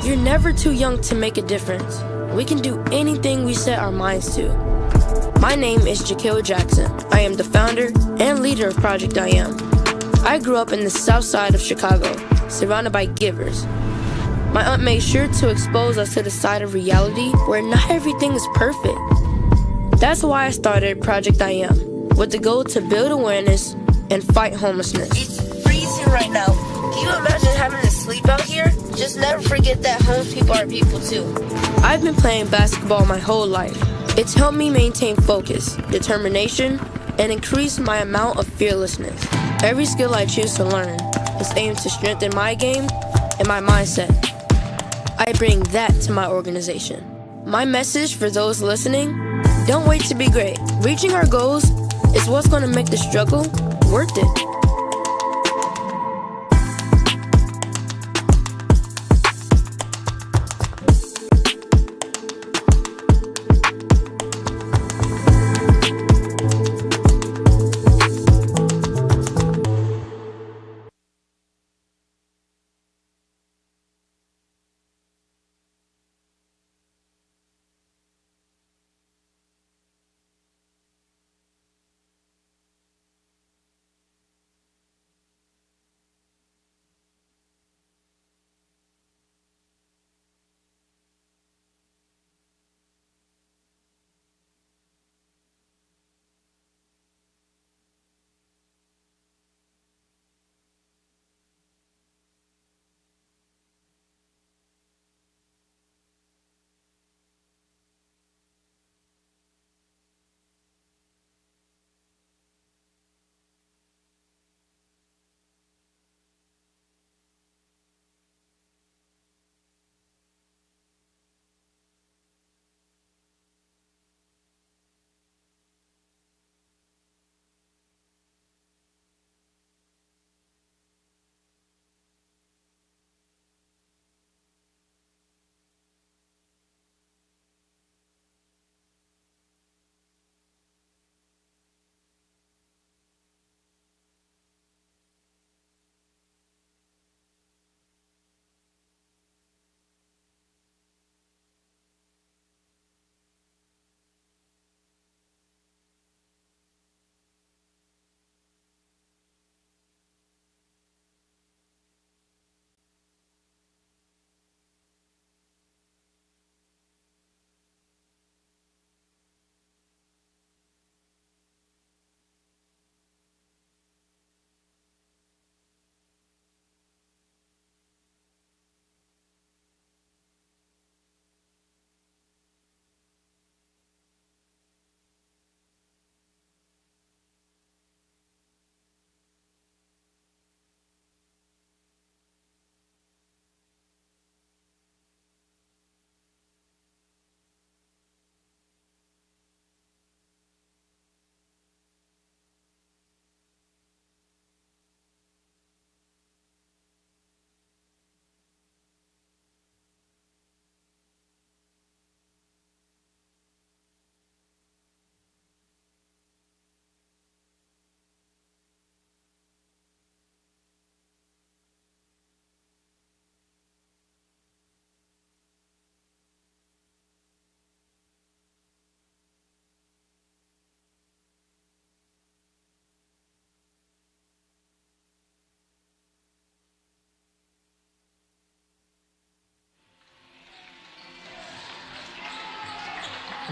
You're never too young to make a difference. We can do anything we set our minds to. My name is Jakil Jackson. I am the founder and leader of Project I Am. I grew up in the south side of Chicago, surrounded by givers. My aunt made sure to expose us to the side of reality where not everything is perfect. That's why I started Project I Am, with the goal to build awareness and fight homelessness. It's freezing right now. Can you imagine having to sleep out here? Just never forget that homeless people are people too. I've been playing basketball my whole life. It's helped me maintain focus, determination, and increase my amount of fearlessness. Every skill I choose to learn is aimed to strengthen my game and my mindset. I bring that to my organization. My message for those listening, don't wait to be great. Reaching our goals is what's going to make the struggle worth it.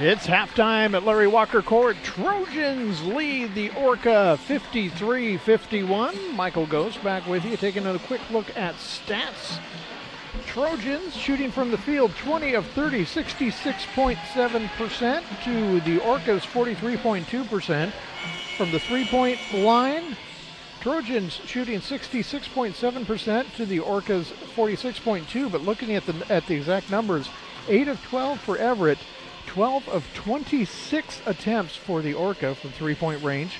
It's halftime at Larry Walker Court. Trojans lead the Orca 53-51. Michael Ghost back with you, taking a quick look at stats. Trojans shooting from the field 20 of 30, 66.7% to the Orcas 43.2%. From the three-point line, Trojans shooting 66.7% to the Orcas 46.2%. But looking at the exact numbers, 8 of 12 for Everett, 12 of 26 attempts for the Orca from three-point range.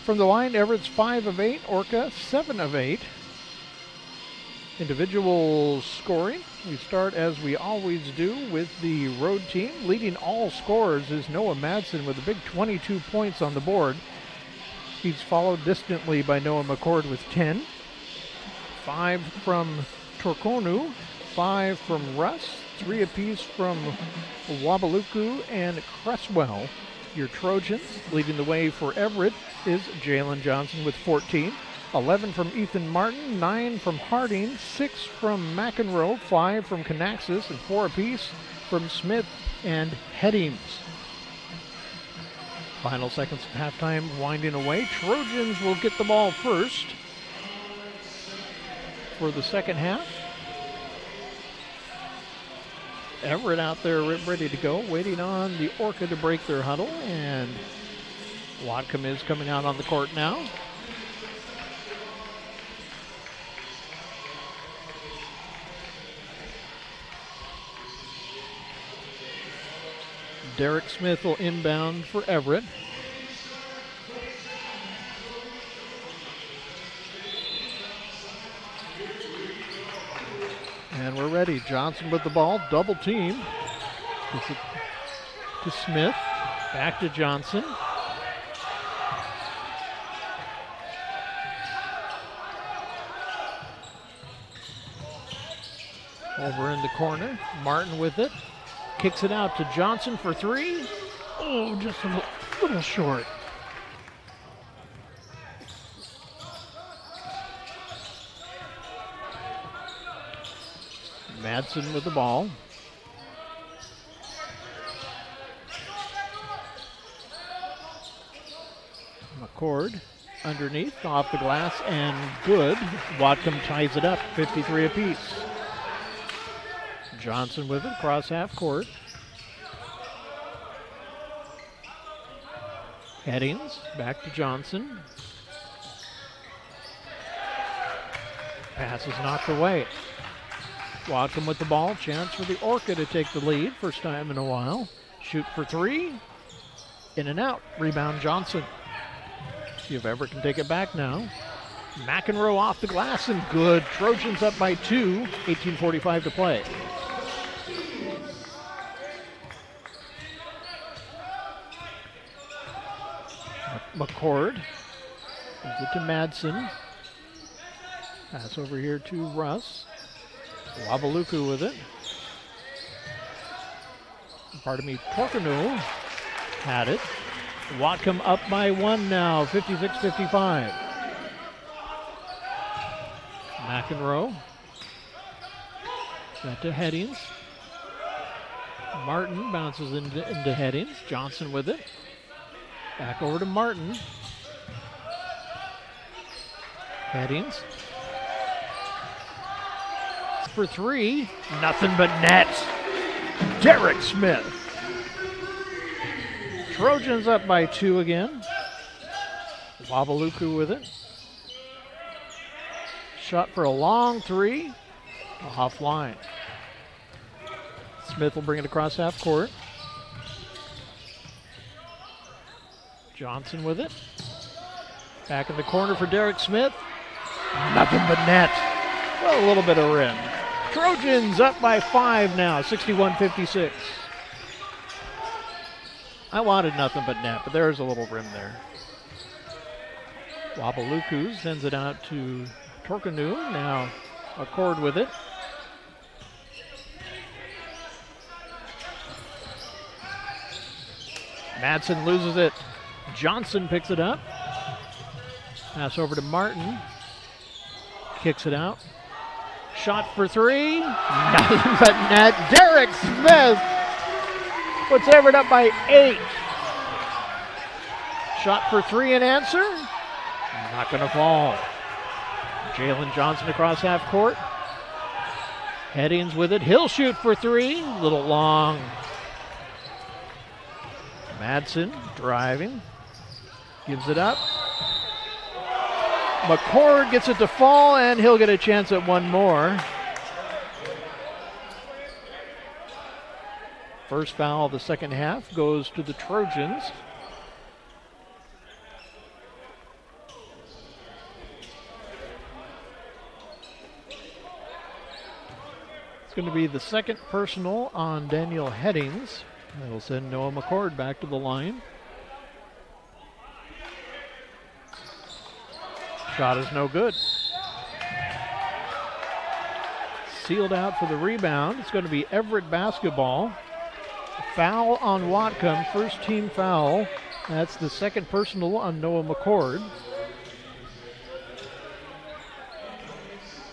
From the line, Everett's 5 of 8, Orca 7 of 8. Individual scoring, we start as we always do with the road team. Leading all scorers is Noah Madsen with a big 22 points on the board. He's followed distantly by Noah McCord with 10. 5 from Torkonu, 5 from Russ, 3 apiece from Wabaluku and Cresswell. Your Trojans leading the way for Everett is Jalen Johnson with 14. 11 from Ethan Martin, 9 from Harding, 6 from McEnroe, 5 from Canaxis, and 4 apiece from Smith and Headings. Final seconds of halftime winding away. Trojans will get the ball first for the second half. Everett out there ready to go, waiting on the Orca to break their huddle, and Whatcom is coming out on the court now. Derek Smith will inbound for Everett. And we're ready. Johnson with the ball, double team. Gets it to Smith, back to Johnson. Over in the corner, Martin with it. Kicks it out to Johnson for 3. Oh, just a little short. Madsen with the ball. McCord underneath, off the glass, and good. Whatcom ties it up, 53 apiece. Johnson with it, across half court. Headings, back to Johnson. Pass is knocked away. Whatcom with the ball, chance for the Orca to take the lead, first time in a while. Shoot for 3, in and out, rebound Johnson. See if Everett can take it back now. McEnroe off the glass and good. Trojans up by 2, 18:45 to play. McCord gives it to Madsen. Pass over here to Russ. Wabaluku with it. Torkanu had it. Whatcom up by 1 now, 56-55. McEnroe. That to Headings. Martin bounces into Headings. Johnson with it. Back over to Martin. Headings. For 3, nothing but net. Derek Smith. Trojans up by 2 again. Wabaluku with it. Shot for a long 3. Offline. Smith will bring it across half court. Johnson with it. Back in the corner for Derek Smith. Nothing but net. Well, a little bit of rim. Trojans up by 5 now, 61-56. I wanted nothing but net, but there's a little rim there. Wabaluku sends it out to Torkanu. Now McCord with it. Madsen loses it. Johnson picks it up. Pass over to Martin. Kicks it out. Shot for 3. Nothing but net. Derek Smith. Puts Everett up by 8. Shot for 3 and answer. Not going to fall. Jalen Johnson across half court. Headings with it. He'll shoot for 3. Little long. Madsen driving. Gives it up. McCord gets it to fall, and he'll get a chance at one more. First foul of the second half goes to the Trojans. It's going to be the second personal on Daniel Headings. That'll send Noah McCord back to the line. Shot is no good. Sealed out for the rebound. It's going to be Everett basketball. Foul on Whatcom, first team foul. That's the second personal on Noah McCord.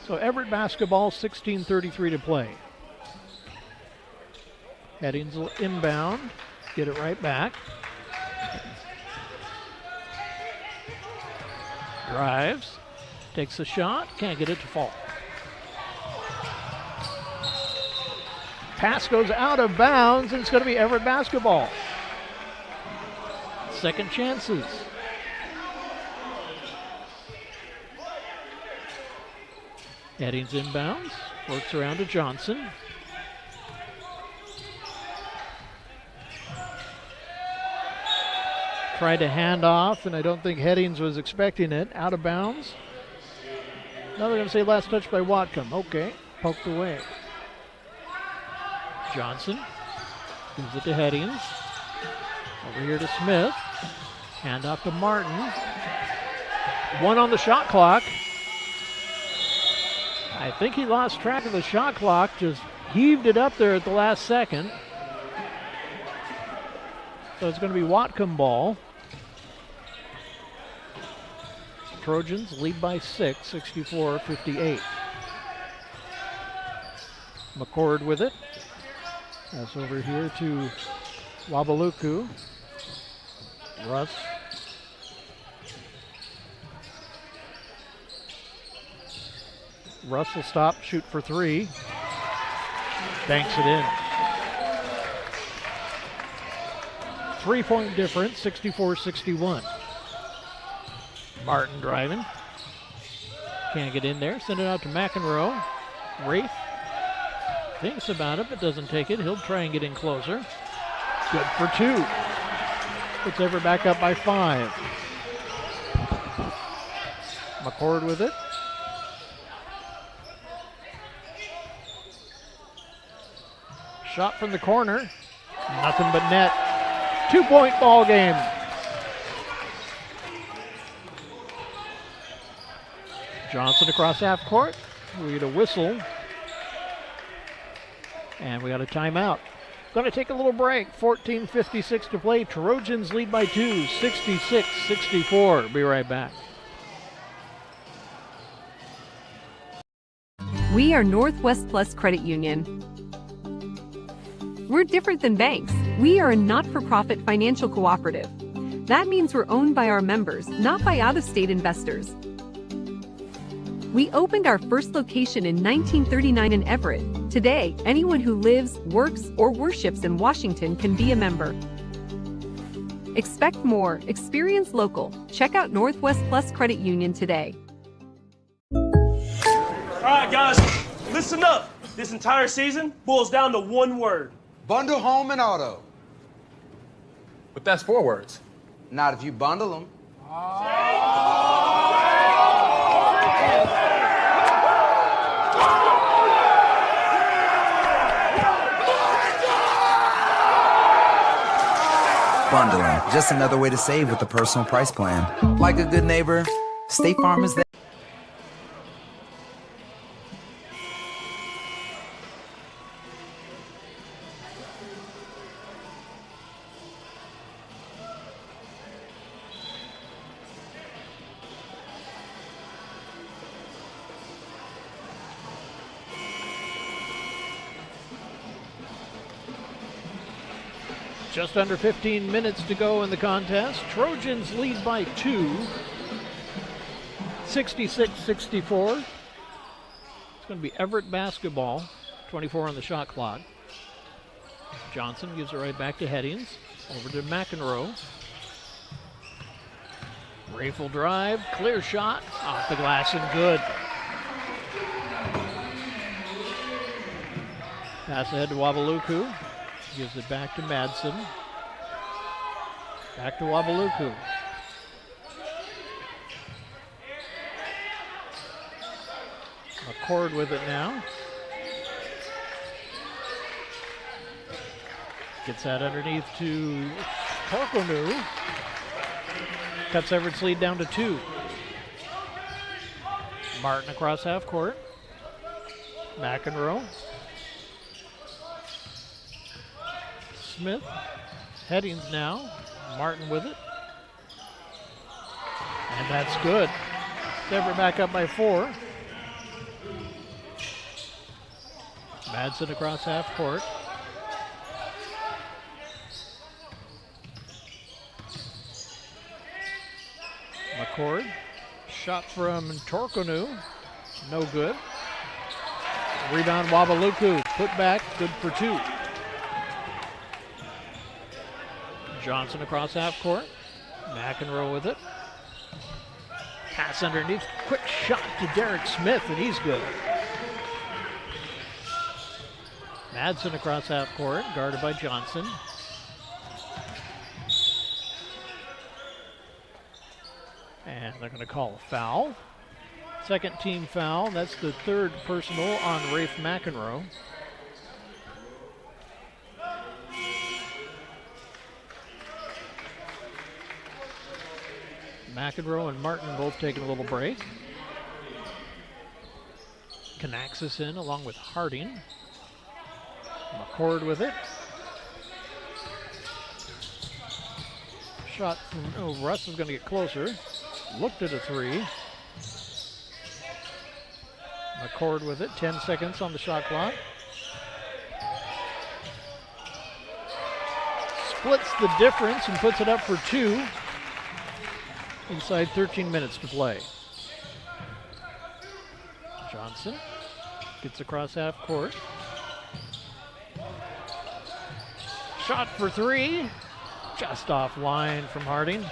So Everett basketball, 16:33 to play. Headings will inbound, get it right back. Drives, takes a shot, can't get it to fall. Pass goes out of bounds, and it's going to be Everett basketball. Second chances. Headings inbounds, works around to Johnson. Tried to hand off, and I don't think Headings was expecting it. Out of bounds. Now they're going to say last touch by Whatcom. Okay, poked away. Johnson gives it to Headings. Over here to Smith. Hand off to Martin. 1 on the shot clock. I think he lost track of the shot clock, just heaved it up there at the last second. So it's going to be Whatcom ball. Trojans lead by 6, 64-58. McCord with it. That's over here to Wabaluku. Russ. Russ will stop, shoot for 3. Banks it in. 3-point difference, 64-61. Martin driving. Can't get in there. Send it out to McEnroe. Wraith thinks about it, but doesn't take it. He'll try and get in closer. Good for 2. Puts Everett back up by 5. McCord with it. Shot from the corner. Nothing but net. 2-point ball game. Johnson across half court. We get a whistle. And we got a timeout. Going to take a little break. 14:56 to play. Trojans lead by 2, 66-64. Be right back. We are Northwest Plus Credit Union. We're different than banks. We are a not-for-profit financial cooperative. That means we're owned by our members, not by out-of-state investors. We opened our first location in 1939 in Everett. Today, anyone who lives, works, or worships in Washington can be a member. Expect more. Experience local. Check out Northwest Plus Credit Union today. All right, guys, listen up. This entire season boils down to one word. Bundle home and auto. But that's 4 words. Not if you bundle them. Bundling, just another way to save with the personal price plan. Like a good neighbor, State Farm is there. Just under 15 minutes to go in the contest. Trojans lead by 2. 66-64. It's going to be Everett basketball. 24 on the shot clock. Johnson gives it right back to Headings. Over to McEnroe. Rifle drive, clear shot, off the glass and good. Pass ahead to Wabaluku. Gives it back to Madsen. Back to Wabaluku. McCord with it now. Gets that underneath to Torkonu. Cuts Everett's lead down to 2. Martin across half court. McEnroe. Smith. Headings now. Martin with it. And that's good. Everett back up by 4. Madsen across half court. McCord. Shot from Torkonu. No good. Rebound Wabaluku. Put back. Good for 2. Johnson across half court. McEnroe with it. Pass underneath. Quick shot to Derek Smith, and he's good. Madsen across half court. Guarded by Johnson. And they're going to call a foul. Second team foul. That's the 3rd personal on Rafe McEnroe. McEnroe and Martin both taking a little break. Kanaxis in along with Harding. McCord with it. Shot from, Russ is going to get closer. Looked at a 3. McCord with it. 10 seconds on the shot clock. Splits the difference and puts it up for 2. Inside 13 minutes to play. Johnson gets across half court. Shot for 3. Just offline from Harding.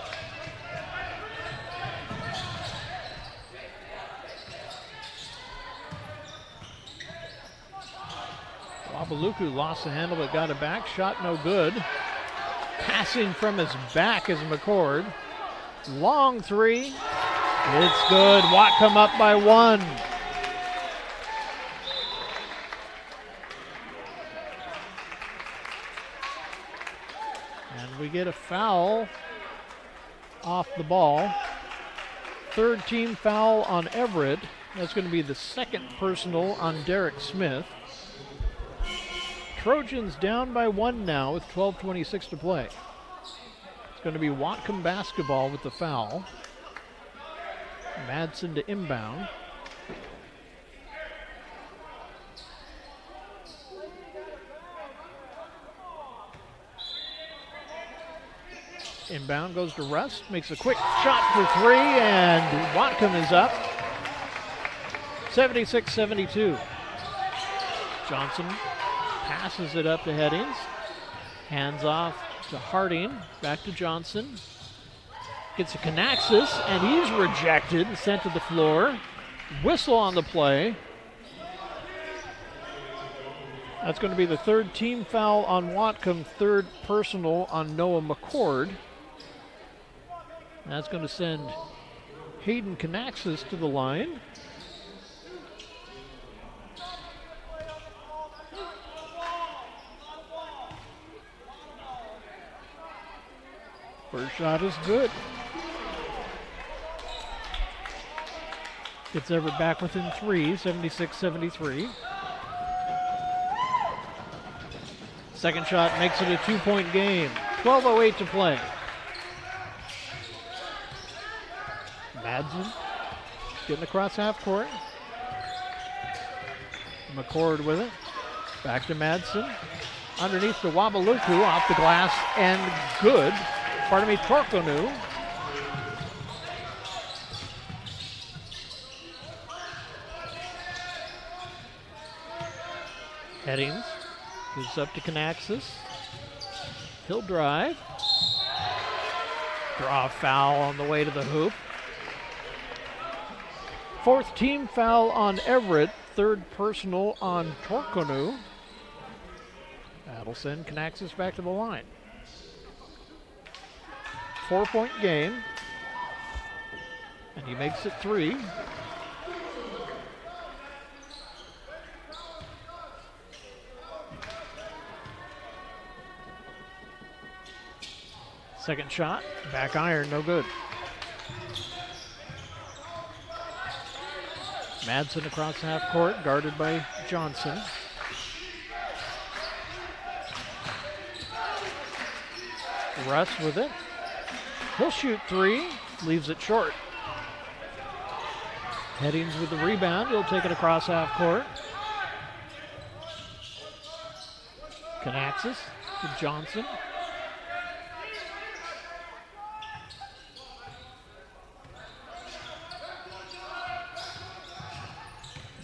Wabaluku lost the handle but got it back. Shot no good. Passing from his back is McCord. Long 3. It's good. Whatcom up by 1. And we get a foul off the ball. 3rd team foul on Everett. That's going to be the 2nd personal on Derek Smith. Trojans down by 1 now with 12:26 to play. It's going to be Whatcom basketball with the foul. Madsen to inbound. Inbound goes to Rust, makes a quick shot for 3, and Whatcom is up. 76-72. Johnson passes it up to Headings. Hands off to Harding, back to Johnson. Gets a Kanaxis, and he's rejected and sent to the floor. Whistle on the play. That's going to be the 3rd team foul on Whatcom, 3rd personal on Noah McCord. That's going to send Hayden Kanaxis to the line. First shot is good. Gets Everett back within 3, 76-73. Second shot makes it a 2-point game. 12:08 to play. Madsen getting across half court. McCord with it. Back to Madsen. underneath to Wabaluku, off the glass and good. Pardon me, Torkonu. Headings gives up to Canaxis. He'll drive. Draw a foul on the way to the hoop. Fourth team foul on Everett. Third personal on Torkonu. That'll send Canaxis back to the line. 4-point game. And he makes it 3. Second shot, back iron, no good. Madsen across half court, guarded by Johnson. Russ with it. He'll shoot 3, leaves it short. Headings with the rebound, he'll take it across half court. Canaxis to Johnson.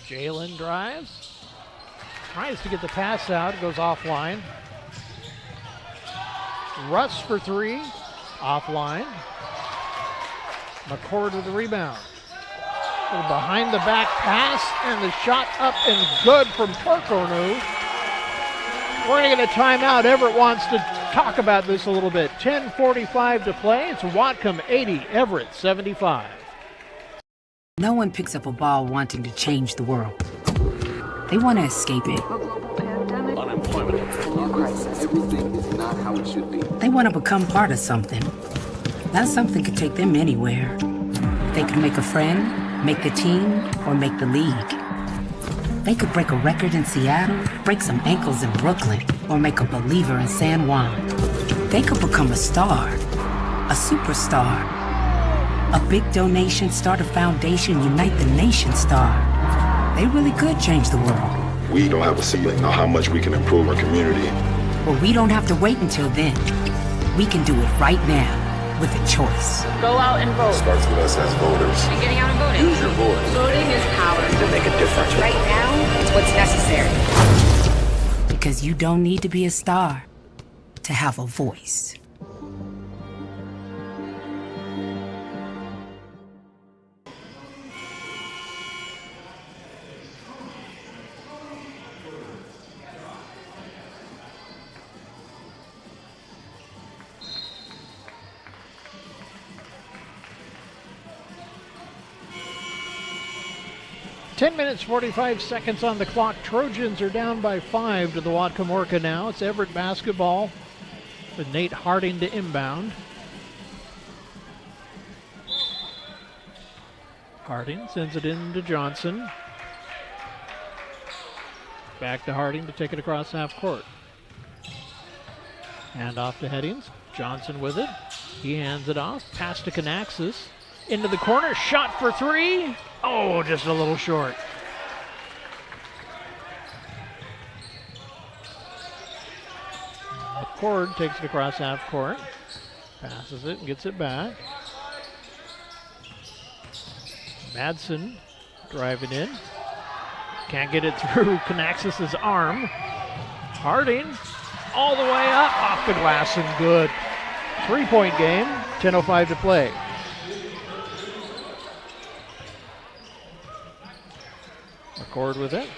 Jalen drives, tries to get the pass out, goes offline. Russ for 3, offline. McCord with the rebound. A little behind the back pass, and the shot up and good from Torkonu. We're going to get a timeout. Everett wants to talk about this a little bit. 10:45 to play. It's Whatcom 80, Everett 75. No one picks up a ball wanting to change the world. They want to escape it. Unemployment, crisis. Everything is not how it should be. They want to become part of something. That something could take them anywhere. They could make a friend, make the team, or make the league. They could break a record in Seattle, break some ankles in Brooklyn, or make a believer in San Juan. They could become a star, a superstar. A big donation, start a foundation, unite the nation star. They really could change the world. We don't have a ceiling on how much we can improve our community. But we don't have to wait until then. We can do it right now with a choice. Go out and vote. Starts with us as voters. And getting out and voting. Use your voice. Voting is power. To make a difference. Right now, it's what's necessary. Because you don't need to be a star to have a voice. Ten minutes, 45 seconds on the clock. Trojans are down by 5 to the Whatcom Orca now. It's Everett basketball with Nate Harding to inbound. Harding sends it in to Johnson. Back to Harding to take it across half court. Hand off to Headings. Johnson with it. He hands it off. Pass to Canaxis. Into the corner. Shot for 3. Oh, just a little short. McCord takes it across half court. Passes it and gets it back. Madsen driving in. Can't get it through Canaxis' arm. Harding all the way up, off the glass and good. 3-point game, 10:05 to play. McCord with it.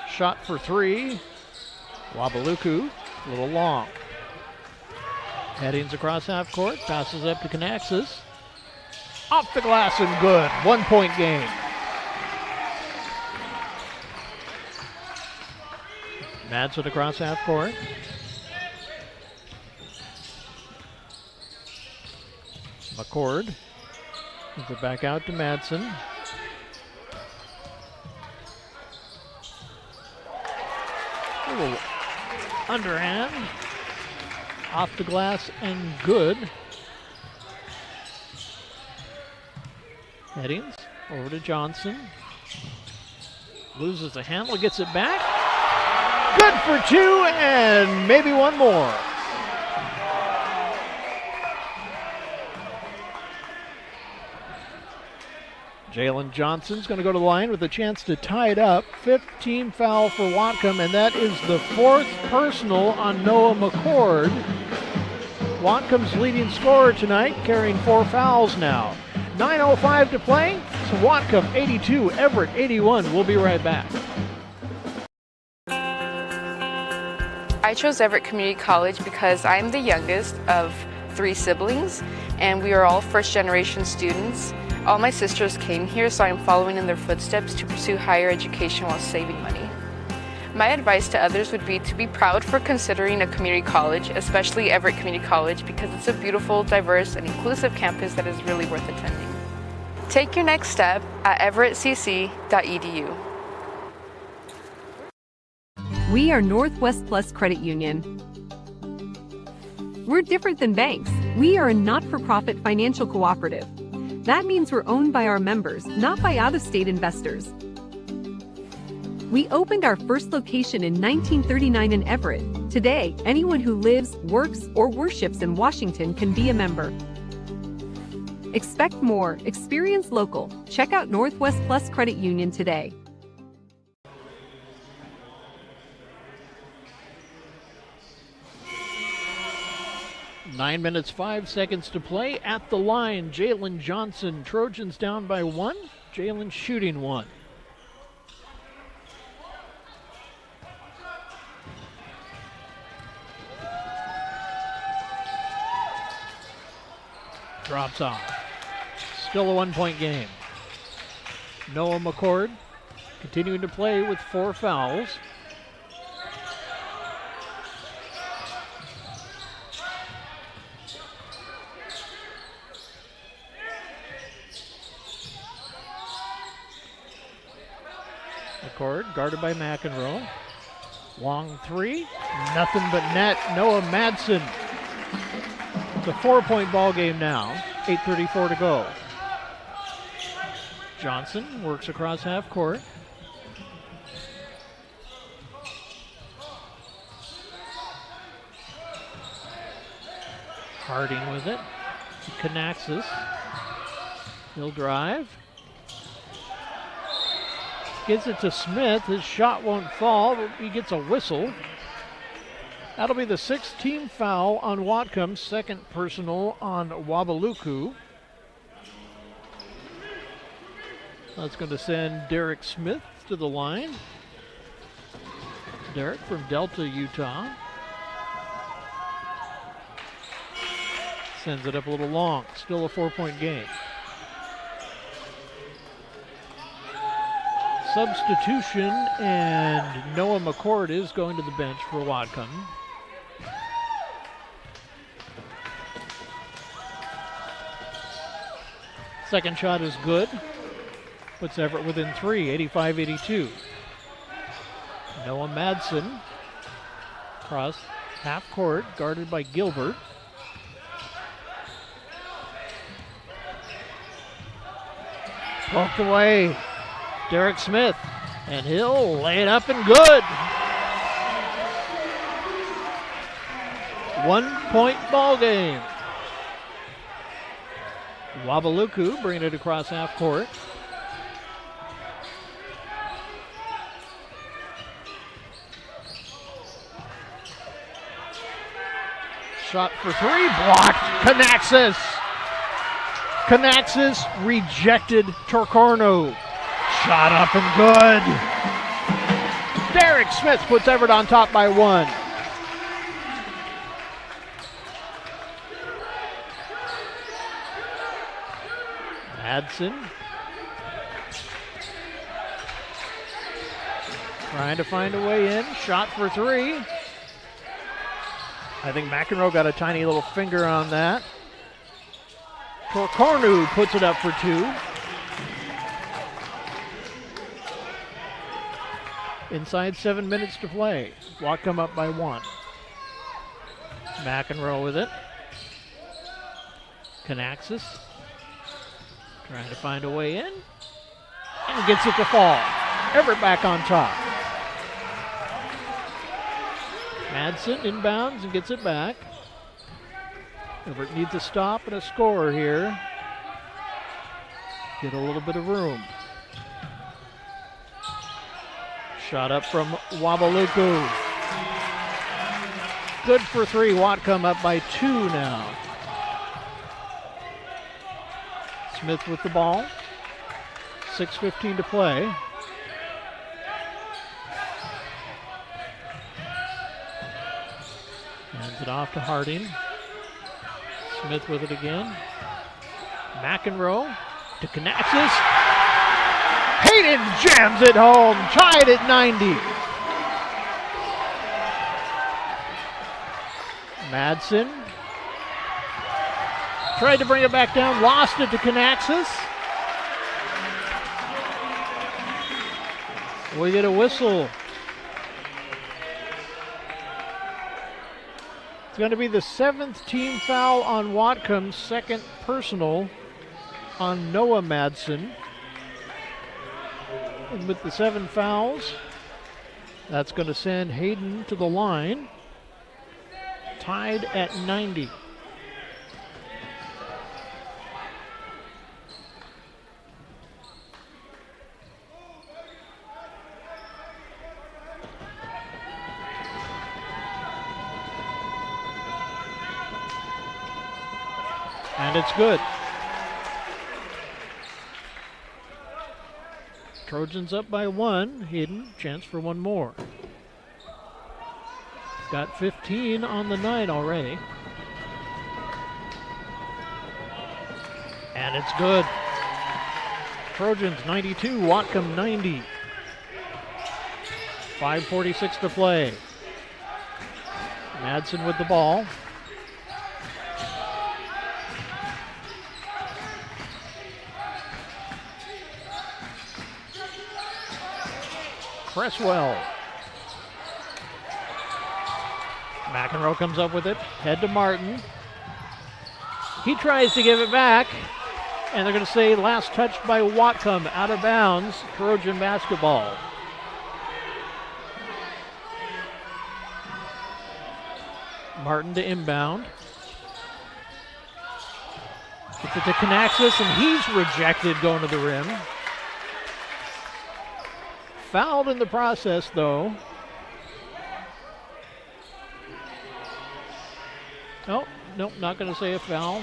Shot for 3. Wabaluku, a little long. Headings across half court, passes up to Canaxis. Off the glass and good. 1-point game. Madsen across half court. McCord gives it back out to Madsen. A little underhand. Off the glass and good. Headings over to Johnson. Loses the handle, gets it back. Good for two, and maybe one more. Jalen Johnson's going to go to the line with a chance to tie it up. 5th team foul for Whatcom, and that is the 4th personal on Noah McCord. Whatcom's leading scorer tonight, carrying 4 fouls now. 9:05 to play. So Whatcom 82, Everett 81. We'll be right back. I chose Everett Community College because I'm the youngest of 3 siblings, and we are all first-generation students. All my sisters came here, so I'm following in their footsteps to pursue higher education while saving money. My advice to others would be to be proud for considering a community college, especially Everett Community College, because it's a beautiful, diverse, and inclusive campus that is really worth attending. Take your next step at everettcc.edu. We are Northwest Plus Credit Union. We're different than banks. We are a not-for-profit financial cooperative. That means we're owned by our members, not by out-of-state investors. We opened our first location in 1939 in Everett. Today, anyone who lives, works, or worships in Washington can be a member. Expect more. Experience local. Check out Northwest Plus Credit Union today. Nine minutes, 5 seconds to play at the line. Jalen Johnson, Trojans down by 1. Jalen shooting 1. Drops off. Still a 1-point game. Noah McCord continuing to play with 4 fouls. McCord guarded by McEnroe. Long 3, nothing but net. Noah Madsen. It's a 4-point ball game now. 8:34 to go. Johnson works across half court. Harding with it. Kanaxis. He'll drive. Gets it to Smith. His shot won't fall, but he gets a whistle. That'll be the 6th team foul on Whatcom, 2nd personal on Wabaluku. That's going to send Derek Smith to the line. Derek from Delta, Utah. Sends it up a little long. Still a 4-point game. Substitution, and Noah McCord is going to the bench for Whatcom. Second shot is good. Puts Everett within 3, 85-82. Noah Madsen across half court, guarded by Gilbert. Poked away. Derek Smith, and he'll lay it up and good. 1-point ball game. Wabaluku bringing it across half court. Shot for 3, blocked. Kanaxis. Kanaxis rejected Torcorno. Shot up and good. Derek Smith puts Everett on top by 1. Madsen trying to find a way in. Shot for 3. I think McEnroe got a tiny little finger on that. Torcorno puts it up for 2. Inside 7 minutes to play. Whatcom up by 1. McEnroe with it. Kanaxis Trying to find a way in. And gets it to fall. Everett back on top. Madsen inbounds and gets it back. Everett needs a stop and a score here. Get a little bit of room. Shot up from Wabaluku. Good for three. Whatcom up by 2 now. Smith with the ball. 6:15 to play. Hands it off to Harding. Smith with it again. McEnroe to Kanaxis. Hayden jams it home. Tied at 90. Madsen tried to bring it back down. Lost it to Kanaxis. We get a whistle. It's going to be the 7th team foul on Whatcom, 2nd personal on Noah Madsen. And with the 7 fouls, that's going to send Hayden to the line, tied at 90. And it's good. Trojans up by 1. Hayden, chance for one more. Got 15 on the night already. And it's good. Trojans 92, Whatcom 90. 5:46 to play. Madsen with the ball. Cresswell. McEnroe comes up with it. Head to Martin. He tries to give it back. And they're going to say last touch by Whatcom. Out of bounds. Trojan basketball. Martin to inbound. Gets it to Kanaxis, and he's rejected going to the rim. Fouled in the process, though. Oh, nope, not going to say a foul.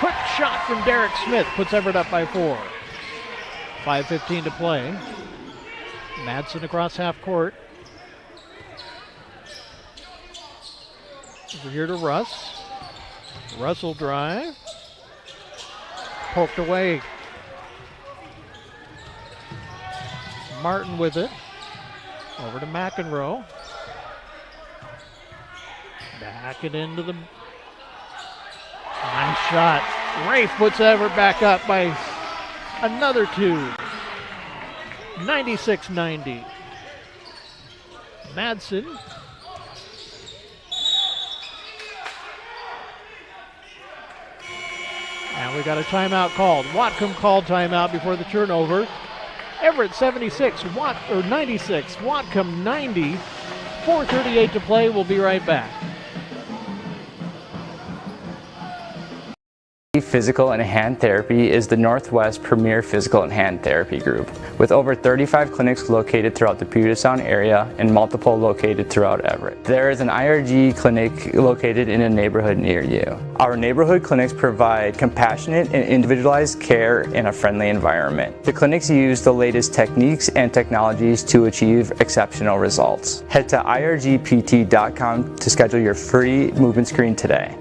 Quick shot from Derek Smith puts Everett up by 4. 5:15 to play. Madsen across half court. Over here to Russ. Russell drive. Poked away. Martin with it. Over to McEnroe. Back it into the... Nice shot. Rafe puts Everett back up by another 2. 96-90. Madsen. And we got a timeout called. Whatcom called timeout before the turnover. Everett 76, 96, Whatcom 90. 4:38 to play. We'll be right back. Physical and Hand Therapy is the Northwest premier physical and hand therapy group, with over 35 clinics located throughout the Puget Sound area and multiple located throughout Everett. There is an IRG clinic located in a neighborhood near you. Our neighborhood clinics provide compassionate and individualized care in a friendly environment. The clinics use the latest techniques and technologies to achieve exceptional results. Head to irgpt.com to schedule your free movement screen today.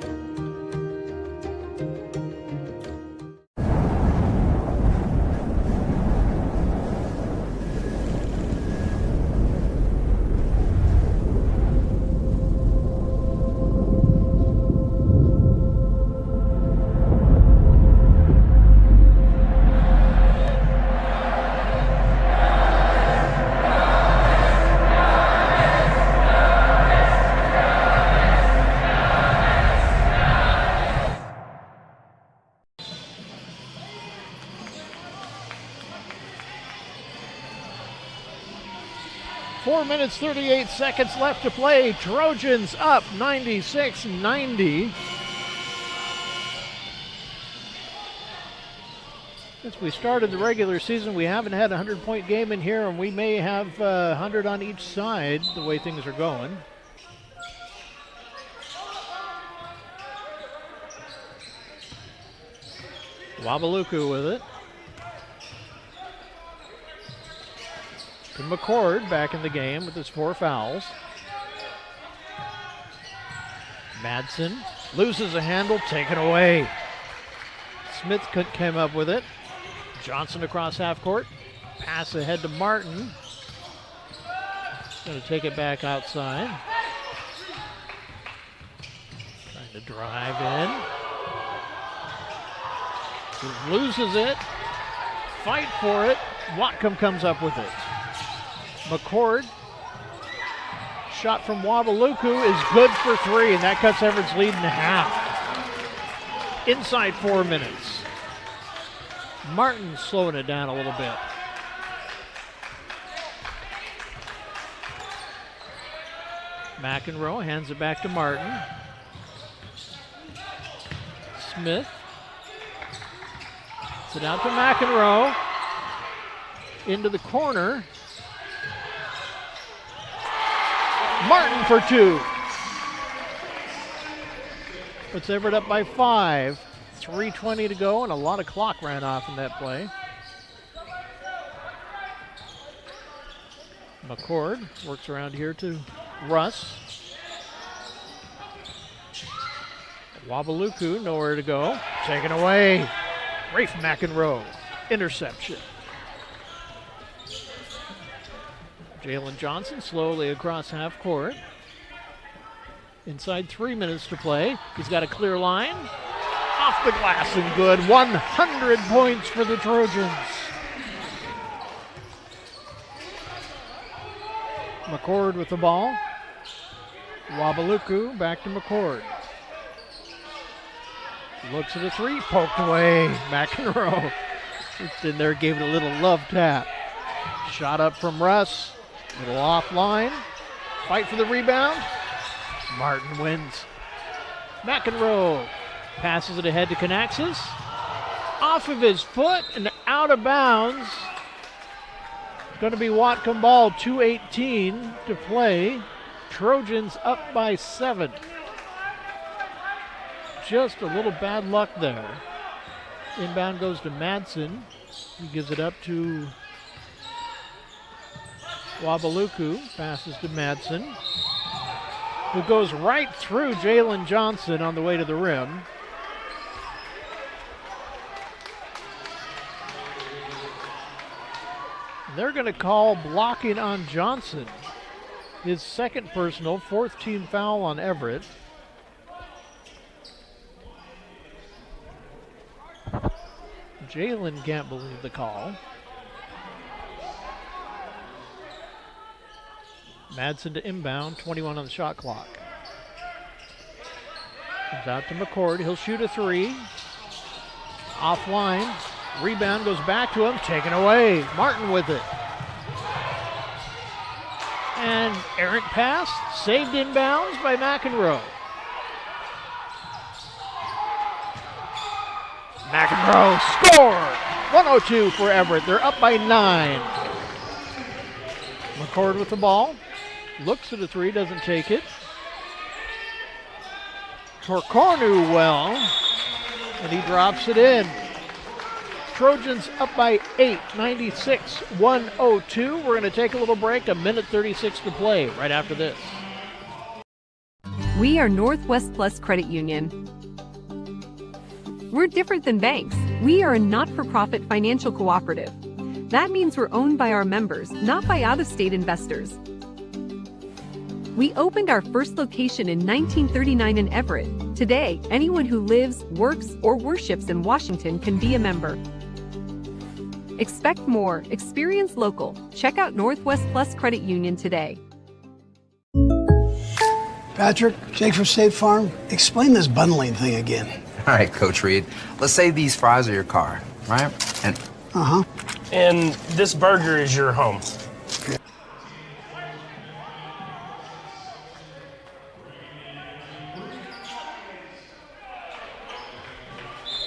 4 minutes, 38 seconds left to play. Trojans up 96-90. Since we started the regular season, we haven't had a 100-point game in here, and we may have 100 on each side the way things are going. Wabaluku with it. To McCord back in the game with his 4 fouls. Madsen loses a handle, taken away. Smith came up with it. Johnson across half court. Pass ahead to Martin. Going to take it back outside. Trying to drive in. He loses it. Fight for it. Whatcom comes up with it. McCord. Shot from Wabaluku is good for 3, and that cuts Everett's lead in half. Inside 4 minutes. Martin slowing it down a little bit. McEnroe hands it back to Martin. Smith. Sit out to McEnroe. Into the corner. Martin for 2. Puts Everett up by 5. 3:20 to go, and a lot of clock ran off in that play. McCord works around here to Russ. Wabaluku, nowhere to go. Taken away. Rafe McEnroe. Interception. Jalen Johnson slowly across half court. Inside 3 minutes to play. He's got a clear line. Off the glass and good. 100 points for the Trojans. McCord with the ball. Wabaluku back to McCord. Looks at a 3, poked away. McEnroe just in there, gave it a little love tap. Shot up from Russ. Little offline. Fight for the rebound. Martin wins. McEnroe passes it ahead to Canaxis. Off of his foot and out of bounds. Going to be Whatcom ball, 2:18 to play. Trojans up by 7. Just a little bad luck there. Inbound goes to Madsen. He gives it up to Wabaluku. Passes to Madsen, who goes right through Jalen Johnson on the way to the rim. They're going to call blocking on Johnson. His second personal, 4th team foul on Everett. Jalen can't believe the call. Madsen to inbound, 21 on the shot clock. Comes out to McCord, he'll shoot a 3. Offline, rebound goes back to him, taken away. Martin with it. And errant pass, saved inbounds by McEnroe. McEnroe score! 102 for Everett, they're up by 9. McCord with the ball. Looks at a 3, doesn't take it. Torcornu well, and he drops it in. Trojans up by 8, 96-102. We're going to take a little break, 1:36 to play right after this. We are Northwest Plus Credit Union. We're different than banks. We are a not-for-profit financial cooperative. That means we're owned by our members, not by out-of-state investors. We opened our first location in 1939 in Everett. Today, anyone who lives, works, or worships in Washington can be a member. Expect more. Experience local. Check out Northwest Plus Credit Union today. Patrick, Jake from State Farm, explain this bundling thing again. All right, Coach Reed. Let's say these fries are your car, right? And And this burger is your home.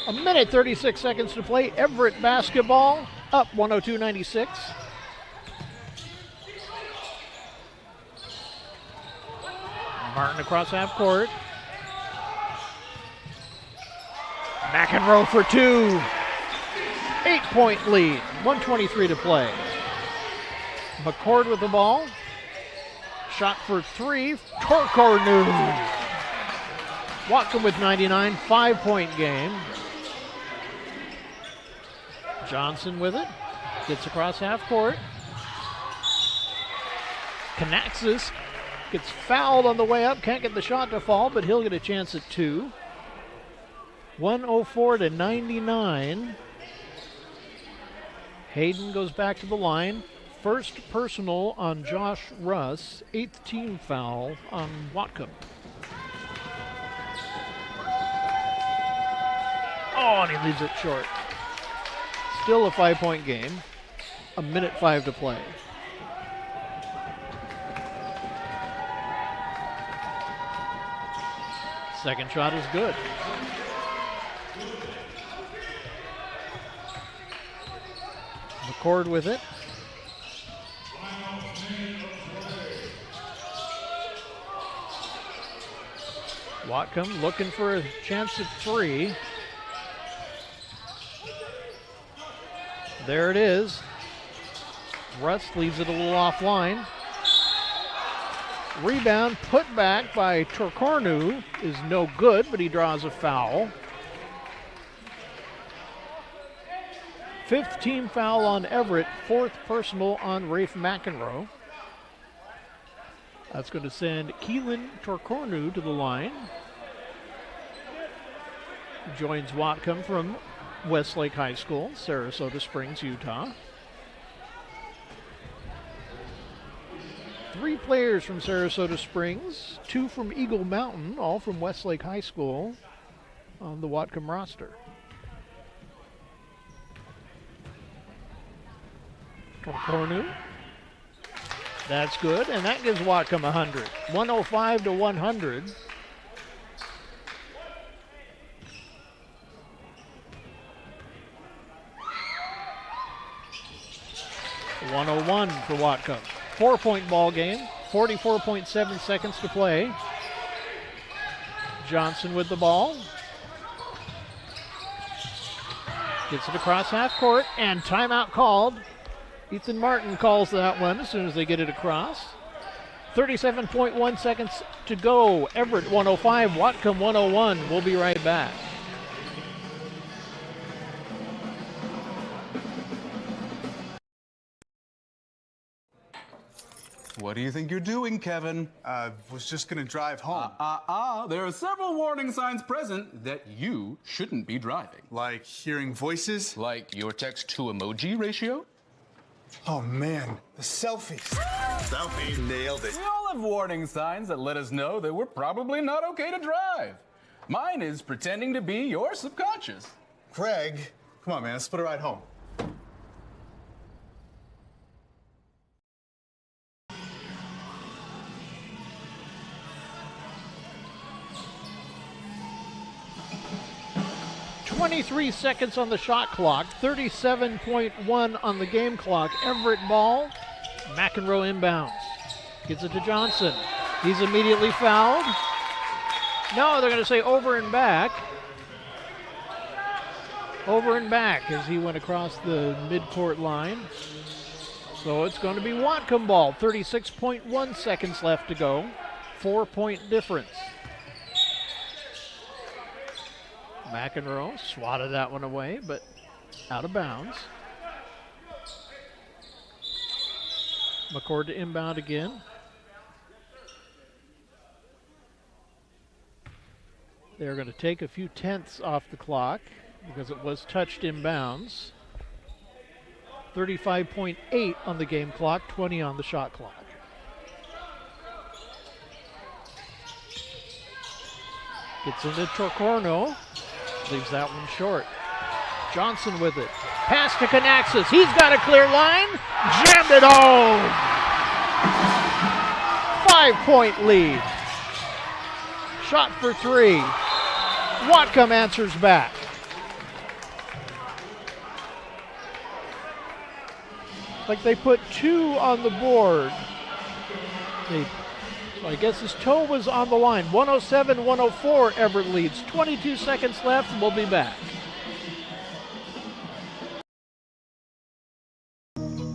A minute, 36 seconds to play. Everett basketball up 102-96. Martin across half court. McEnroe for two. 8-point lead. 1:23 to play. McCord with the ball. Shot for three. Torkornu. Whatcom with 99. 5-point game. Johnson with it. Gets across half court. Kanaxis gets fouled on the way up. Can't get the shot to fall, but he'll get a chance at two. 104-99. Hayden goes back to the line. First personal on Josh Russ. 8th team foul on Whatcom. Oh, and he leaves it short. Still a 5-point game. A minute 5 to play. Second shot is good. McCord with it. Whatcom looking for a chance at three. There it is. Russ leaves it a little offline. Rebound put back by Torkornu is no good, but he draws a foul. 5th team foul on Everett, 4th personal on Rafe McEnroe. That's going to send Keelan Torkornu to the line. He joins Whatcom from Westlake High School, Sarasota Springs, Utah. 3 players from Sarasota Springs, 2 from Eagle Mountain, all from Westlake High School on the Whatcom roster. Torkornu. That's good, and that gives Whatcom 100. 105-100. .101 for Whatcom. 4-point ball game. 44.7 seconds to play. Johnson with the ball. Gets it across half court, and timeout called. Ethan Martin calls that one as soon as they get it across. 37.1 seconds to go. Everett 105, Whatcom 101. We'll be right back. What do you think you're doing, Kevin? Was just gonna drive home. There are several warning signs present that you shouldn't be driving. Like hearing voices? Like your text-to-emoji ratio? Oh man, the selfies. Selfie, nailed it. We all have warning signs that let us know that we're probably not okay to drive. Mine is pretending to be your subconscious. Craig, come on man, let's split a ride home. .23 seconds on the shot clock, 37.1 on the game clock. Everett ball, McEnroe inbounds. Gets it to Johnson. He's immediately fouled. No, they're going to say over and back. Over and back as he went across the midcourt line. So it's going to be Whatcom ball. 36.1 seconds left to go. 4-point difference. McEnroe swatted that one away, but out of bounds. McCord to inbound again. They're going to take a few tenths off the clock because it was touched inbounds. 35.8 on the game clock, 20 on the shot clock. Gets into Torkornu. Leaves that one short. Johnson with it. Pass to Kanaxis. He's got a clear line. Jammed it home. 5-point lead. Shot for three. Whatcom answers back. Like they put 2 on the board. So I guess his toe was on the line. 107-104, Everett leads. 22 seconds left, and we'll be back.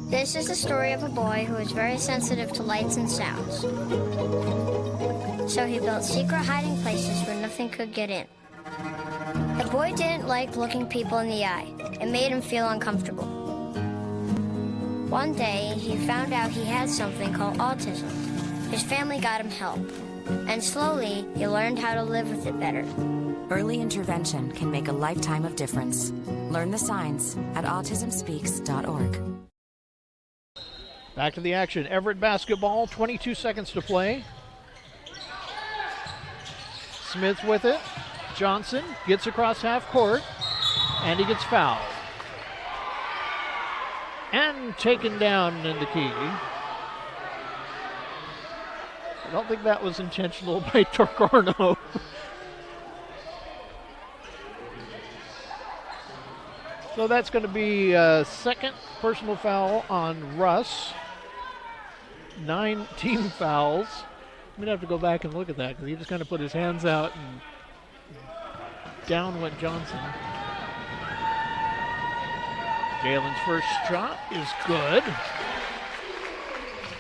This is the story of a boy who is very sensitive to lights and sounds. So he built secret hiding places where nothing could get in. The boy didn't like looking people in the eye. It made him feel uncomfortable. One day, he found out he had something called autism. His family got him help. And slowly, he learned how to live with it better. Early intervention can make a lifetime of difference. Learn the signs at autismspeaks.org. Back to the action. Everett basketball, 22 seconds to play. Smith with it. Johnson gets across half court, and he gets fouled. And taken down in the key. I don't think that was intentional by Torcorno. So that's going to be a second personal foul on Russ. 9 team fouls. I'm going to have to go back and look at that because he just kind of put his hands out and down went Johnson. Jalen's first shot is good.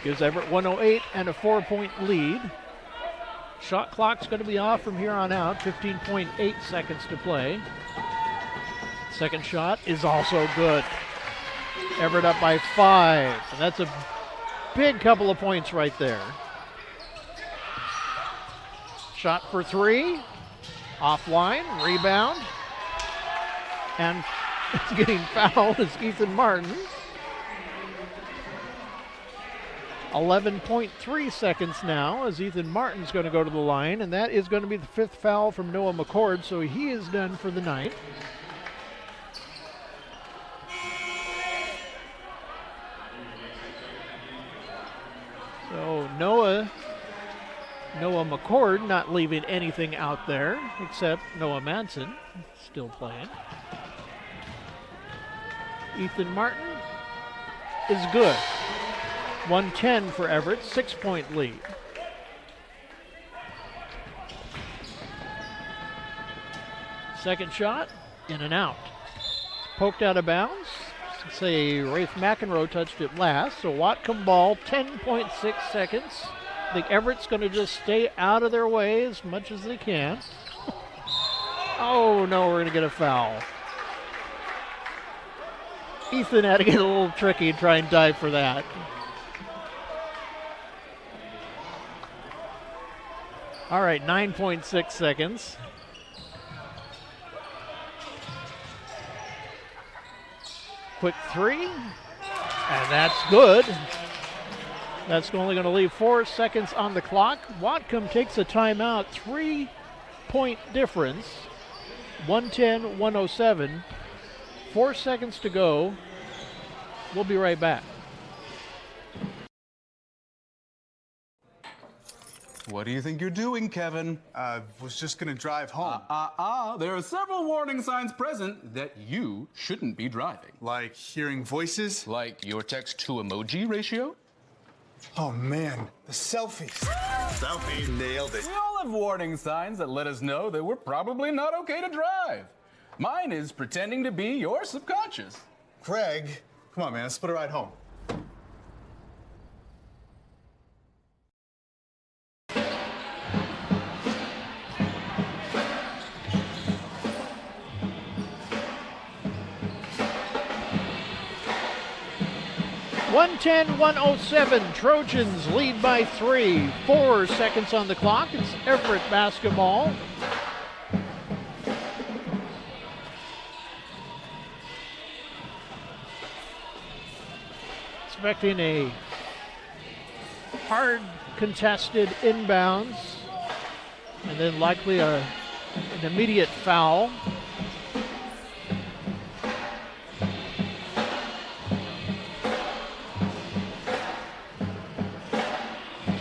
Gives Everett 108 and a 4-point lead. Shot clock's going to be off from here on out. 15.8 seconds to play. Second shot is also good. Everett up by 5. And that's a big couple of points right there. Shot for 3. Offline. Rebound. And getting fouled is Ethan Martin. 11.3 seconds now as Ethan Martin's going to go to the line, and that is going to be the 5th foul from Noah McCord, so he is done for the night. So Noah McCord not leaving anything out there except Noah Manson still playing. Ethan Martin is good. 110 for Everett, 6-point lead. Second shot, in and out. Poked out of bounds. Say Rafe McEnroe touched it last. So Whatcom ball, 10.6 seconds. I think Everett's going to just stay out of their way as much as they can. Oh no, we're going to get a foul. Ethan had to get a little tricky and try and dive for that. All right, 9.6 seconds. Quick 3, and that's good. That's only going to leave 4 seconds on the clock. Whatcom takes a timeout, 3-point difference, 110-107. 4 seconds to go. We'll be right back. What do you think you're doing, Kevin? Was just gonna drive home. There are several warning signs present that you shouldn't be driving. Like hearing voices? Like your text-to-emoji ratio? Oh man, the selfies. Selfie, nailed it. We all have warning signs that let us know that we're probably not okay to drive. Mine is pretending to be your subconscious. Craig, come on man, let's split a ride home. (110-107). Trojans lead by 3. 4 seconds on the clock. It's Everett basketball. Expecting a hard contested inbounds and then likely an immediate foul.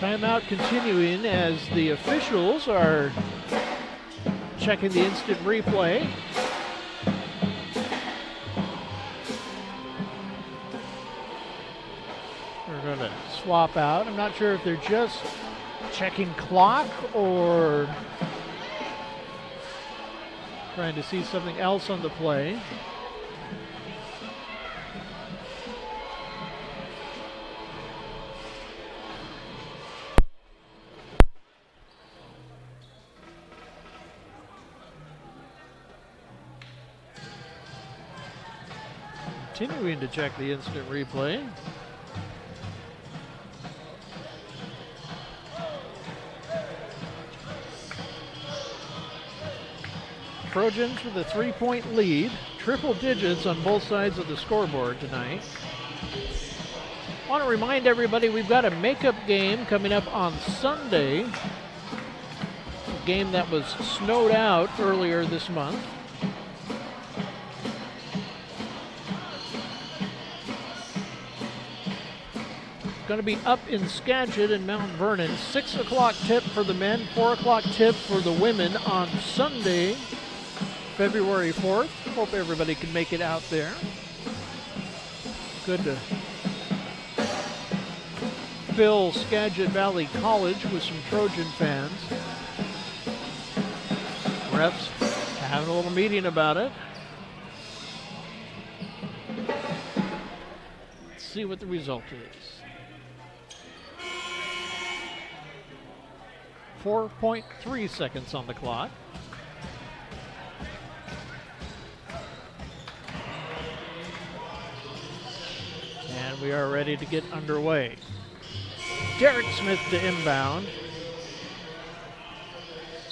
Timeout continuing as the officials are checking the instant replay. swap out. I'm not sure if they're just checking clock or trying to see something else on the play. Continuing to check the instant replay. Trojans with a 3-point lead, triple digits on both sides of the scoreboard tonight. Want to remind everybody we've got a makeup game coming up on Sunday. A game that was snowed out earlier this month. Going to be up in Skagit and Mount Vernon. 6 o'clock tip for the men, 4 o'clock tip for the women on Sunday, February 4th. Hope everybody can make it out there. Good to fill Skagit Valley College with some Trojan fans. Refs having a little meeting about it. Let's see what the result is. 4.3 seconds on the clock. And we are ready to get underway. Derek Smith to inbound.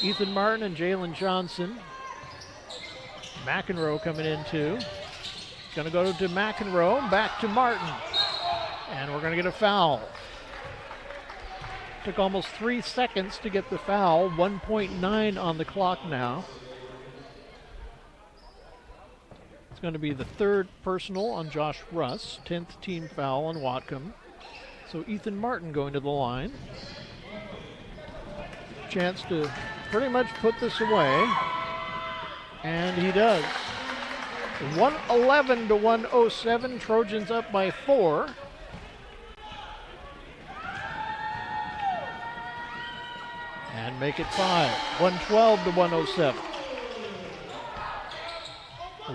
Ethan Martin and Jalen Johnson. McEnroe coming in too. Going to go to McEnroe, back to Martin. And we're going to get a foul. Took almost 3 seconds to get the foul. 1.9 on the clock now. It's going to be the third personal on Josh Russ. 10th team foul on Whatcom. So Ethan Martin going to the line. Chance to pretty much put this away. And he does. 111 to 107. Trojans up by 4. And make it 5. 112 to 107.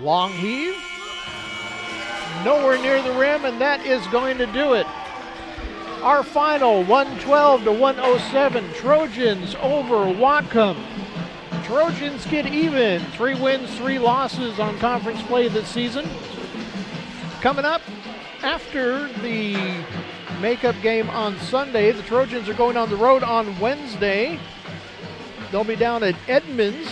Long heave. Nowhere near the rim, and that is going to do it. Our final, 112 to 107. Trojans over Whatcom. Trojans get even. 3 wins, 3 losses on conference play this season. Coming up after the makeup game on Sunday, the Trojans are going on the road on Wednesday. They'll be down at Edmonds.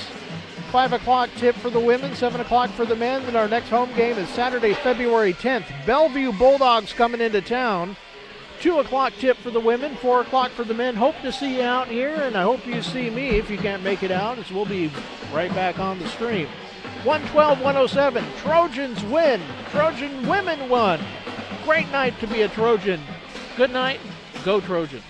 5 o'clock tip for the women, 7 o'clock for the men. And our next home game is Saturday, February 10th. Bellevue Bulldogs coming into town. 2 o'clock tip for the women, 4 o'clock for the men. Hope to see you out here, and I hope you see me if you can't make it out, as we'll be right back on the stream. 112-107. Trojans win. Trojan women won. Great night to be a Trojan. Good night. Go Trojans.